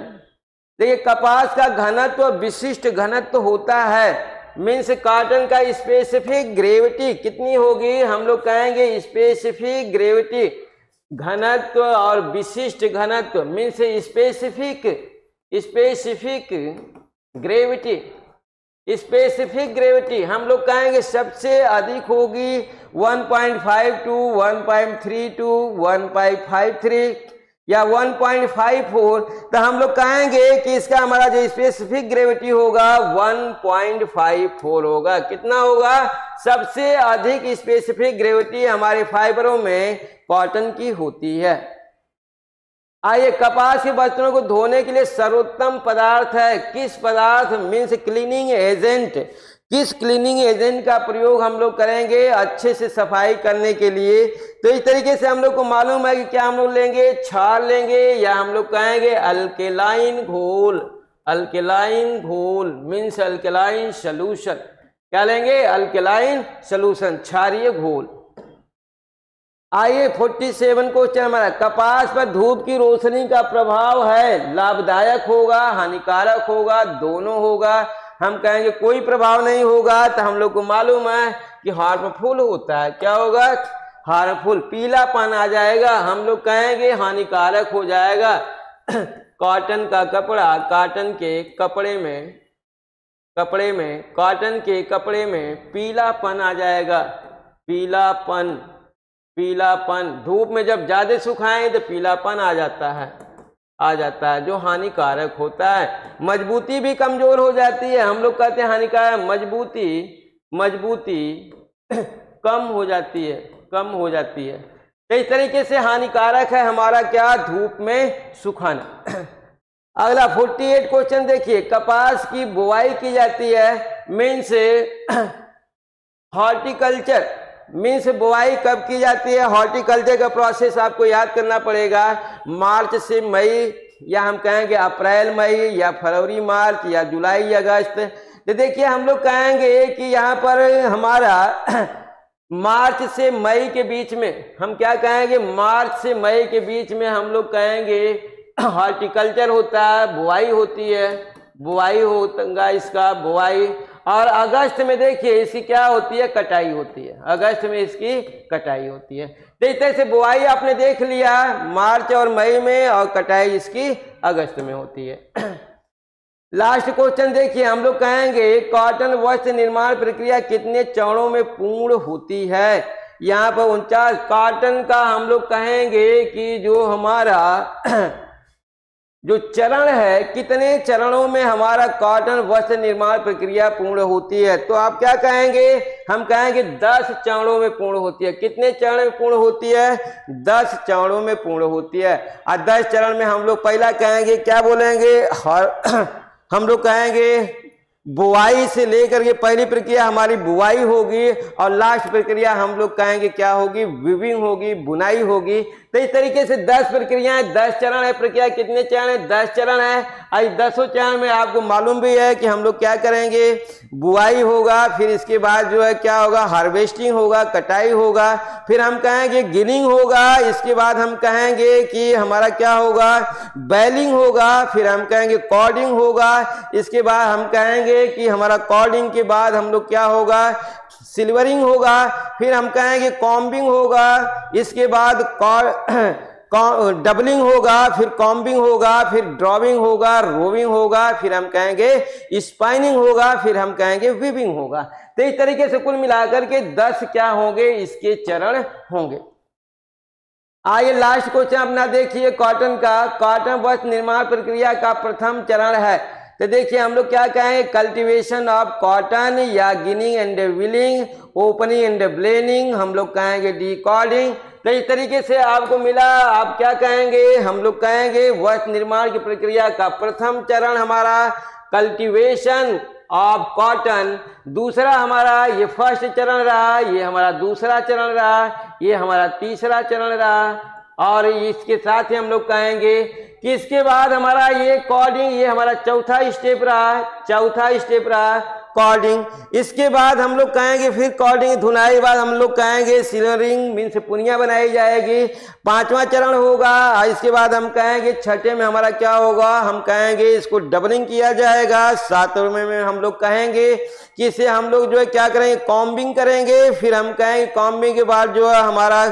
[SPEAKER 1] देखिए कपास का घनत्व विशिष्ट घनत्व होता है, मीन्स कॉटन का स्पेसिफिक ग्रेविटी कितनी होगी, हम लोग कहेंगे स्पेसिफिक ग्रेविटी, घनत्व और विशिष्ट घनत्व means specific, specific gravity, specific gravity हम लोग कहेंगे सबसे अधिक होगी 1.52, 1.32, 1.53 या 1.54, तो हम लोग कहेंगे कि इसका हमारा जो स्पेसिफिक ग्रेविटी होगा 1.54 होगा। कितना होगा, सबसे अधिक स्पेसिफिक ग्रेविटी हमारे फाइबरों में कॉटन की होती है। आइए कपास के बर्तनों को धोने के लिए सर्वोत्तम पदार्थ है किस पदार्थ, मीन्स क्लीनिंग एजेंट, किस क्लीनिंग एजेंट का प्रयोग हम लोग करेंगे अच्छे से सफाई करने के लिए। तो इस तरीके से हम लोग को मालूम है कि क्या हम लोग लेंगे, क्षार लेंगे या हम लोग कहेंगे अल्केलाइन घोल, अल्केलाइन घोल मीन्स अल्केलाइन सॉल्यूशन, क्या लेंगे, अल्केलाइन सॉल्यूशन, क्षारीय घोल। आइए 47 क्वेश्चन हमारा, कपास पर धूप की रोशनी का प्रभाव है, लाभदायक होगा, हानिकारक होगा, दोनों होगा। हम कहेंगे कोई प्रभाव नहीं होगा, तो हम लोग को मालूम है कि हार्मफुल होता है। क्या होगा, हार्मफुल, पीलापन आ जाएगा, हम लोग कहेंगे हानिकारक हो जाएगा। कॉटन का कपड़ा, कॉटन के कपड़े में, कपड़े में, कॉटन के कपड़े में पीलापन आ जाएगा, पीलापन, पीलापन, धूप में जब ज्यादा सुखाएं तो पीलापन आ जाता है, आ जाता है, जो हानिकारक होता है। मजबूती भी कमजोर हो जाती है, हम लोग कहते हैं हानिकारक, मजबूती, मजबूती कम हो जाती है, कम हो जाती है। तो इस तरीके से हानिकारक है हमारा क्या, धूप में सुखाना। अगला 48 क्वेश्चन देखिए, कपास की बुवाई की जाती है, मीन्स हॉर्टिकल्चर, मीन्स बुवाई कब की जाती है, हॉर्टिकल्चर का प्रोसेस आपको याद करना पड़ेगा, मार्च से मई, या हम कहेंगे अप्रैल मई, या फरवरी मार्च, या जुलाई अगस्त। तो देखिए हम लोग कहेंगे कि यहाँ पर हमारा मार्च से मई के बीच में, हम क्या कहेंगे, मार्च से मई के बीच में हम लोग कहेंगे हॉर्टिकल्चर होता है, बुवाई होती है, बुवाई होगा इसका, बुवाई। और अगस्त में देखिए इसकी क्या होती है, कटाई होती है, अगस्त में इसकी कटाई होती है। तो इस तरह से बुआई आपने देख लिया मार्च और मई में, और कटाई इसकी अगस्त में होती है। लास्ट क्वेश्चन देखिए, हम लोग कहेंगे कॉटन वस्त्र निर्माण प्रक्रिया कितने चरणों में पूर्ण होती है। यहाँ पर 49 कॉटन का हम लोग कहेंगे कि जो हमारा जो चरण है, कितने चरणों में हमारा कॉटन वस्त्र निर्माण प्रक्रिया पूर्ण होती है? तो आप क्या कहेंगे? हम कहेंगे 10 चरणों में पूर्ण होती है। कितने चरण में पूर्ण होती है? 10 चरणों में पूर्ण होती है। और 10 चरण में हम लोग पहला कहेंगे, क्या बोलेंगे? हम लोग कहेंगे बुआई से लेकर के पहली प्रक्रिया हमारी बुआई होगी और लास्ट प्रक्रिया हम लोग कहेंगे क्या होगी? वीविंग होगी, बुनाई होगी। तो इस तरीके से 10 प्रक्रियाएं, 10 चरण है। प्रक्रिया कितने चरण है? 10 चरण है। और 10 चरण में आपको मालूम भी है कि हम लोग क्या करेंगे? बुआई होगा, फिर इसके बाद जो है क्या होगा? हार्वेस्टिंग होगा, कटाई होगा, फिर हम कहेंगे गिनिंग होगा, इसके बाद हम कहेंगे कि हमारा क्या होगा? बेलिंग होगा, फिर हम कहेंगे कॉर्डिंग होगा, इसके बाद हम कहेंगे कि हमारा कॉर्डिंग के बाद हम लोग क्या होगा? सिल्वरिंग होगा, फिर हम कहेंगे कॉम्बिंग होगा, इसके बाद डबलिंग होगा, फिर कॉम्बिंग होगा, फिर ड्रॉविंग होगा, रोविंग होगा, फिर हम कहेंगे स्पाइनिंग होगा, फिर हम कहेंगे वीविंग होगा। तो इस तरीके से कुल मिलाकर के 10 क्या होंगे? इसके चरण होंगे। आइए लास्ट क्वेश्चन अपना देखिए कॉटन का। कॉटन वस्त्र निर्माण प्रक्रिया का प्रथम चरण है। तो देखिए हम लोग क्या कहेंगे? कल्टीवेशन ऑफ कॉटन या ginning and willing, opening and blending, हम लोग कहेंगे डीकॉर्डिंग। तो इस तरीके से आपको मिला। आप क्या कहेंगे? हम लोग कहेंगे वस्त्र निर्माण की प्रक्रिया का प्रथम चरण हमारा कल्टीवेशन ऑफ कॉटन, दूसरा हमारा ये फर्स्ट चरण रहा, ये हमारा दूसरा चरण रहा, ये हमारा तीसरा चरण रहा, और इसके साथ ही हम लोग कहेंगे कि इसके बाद हमारा ये कॉर्डिंग, ये हमारा चौथा स्टेप रहा कॉर्डिंग। इसके बाद हम लोग कहेंगे फिर कॉर्डिंग धुनाई बाद हम लोग कहेंगे सिलरिंग, मीन से पुनिया बनाई जाएगी, 5वां चरण होगा। इसके बाद हम कहेंगे छठे में हमारा क्या होगा? हम कहेंगे इसको डबलिंग किया जाएगा। 7वें में हम लोग कहेंगे कि इसे हम लोग जो है क्या करेंगे? कॉम्बिंग करेंगे। फिर हम कहेंगे कॉम्बिंग के बाद जो है हमारा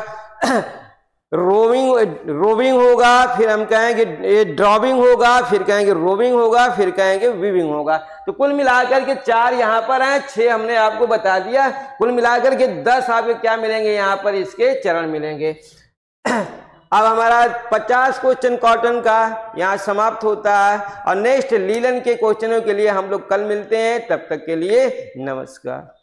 [SPEAKER 1] रोविंग होगा, फिर हम कहेंगे ड्रॉविंग होगा, फिर कहेंगे रोविंग होगा, फिर कहेंगे वीविंग होगा। तो कुल मिलाकर के 4 यहाँ पर हैं, 6 हमने आपको बता दिया। कुल मिलाकर के 10 आपको क्या मिलेंगे? यहाँ पर इसके चरण मिलेंगे। अब हमारा 50 क्वेश्चन कॉटन का यहाँ समाप्त होता है और नेक्स्ट लीलन के क्वेश्चनों के लिए हम लोग कल मिलते हैं। तब तक के लिए नमस्कार।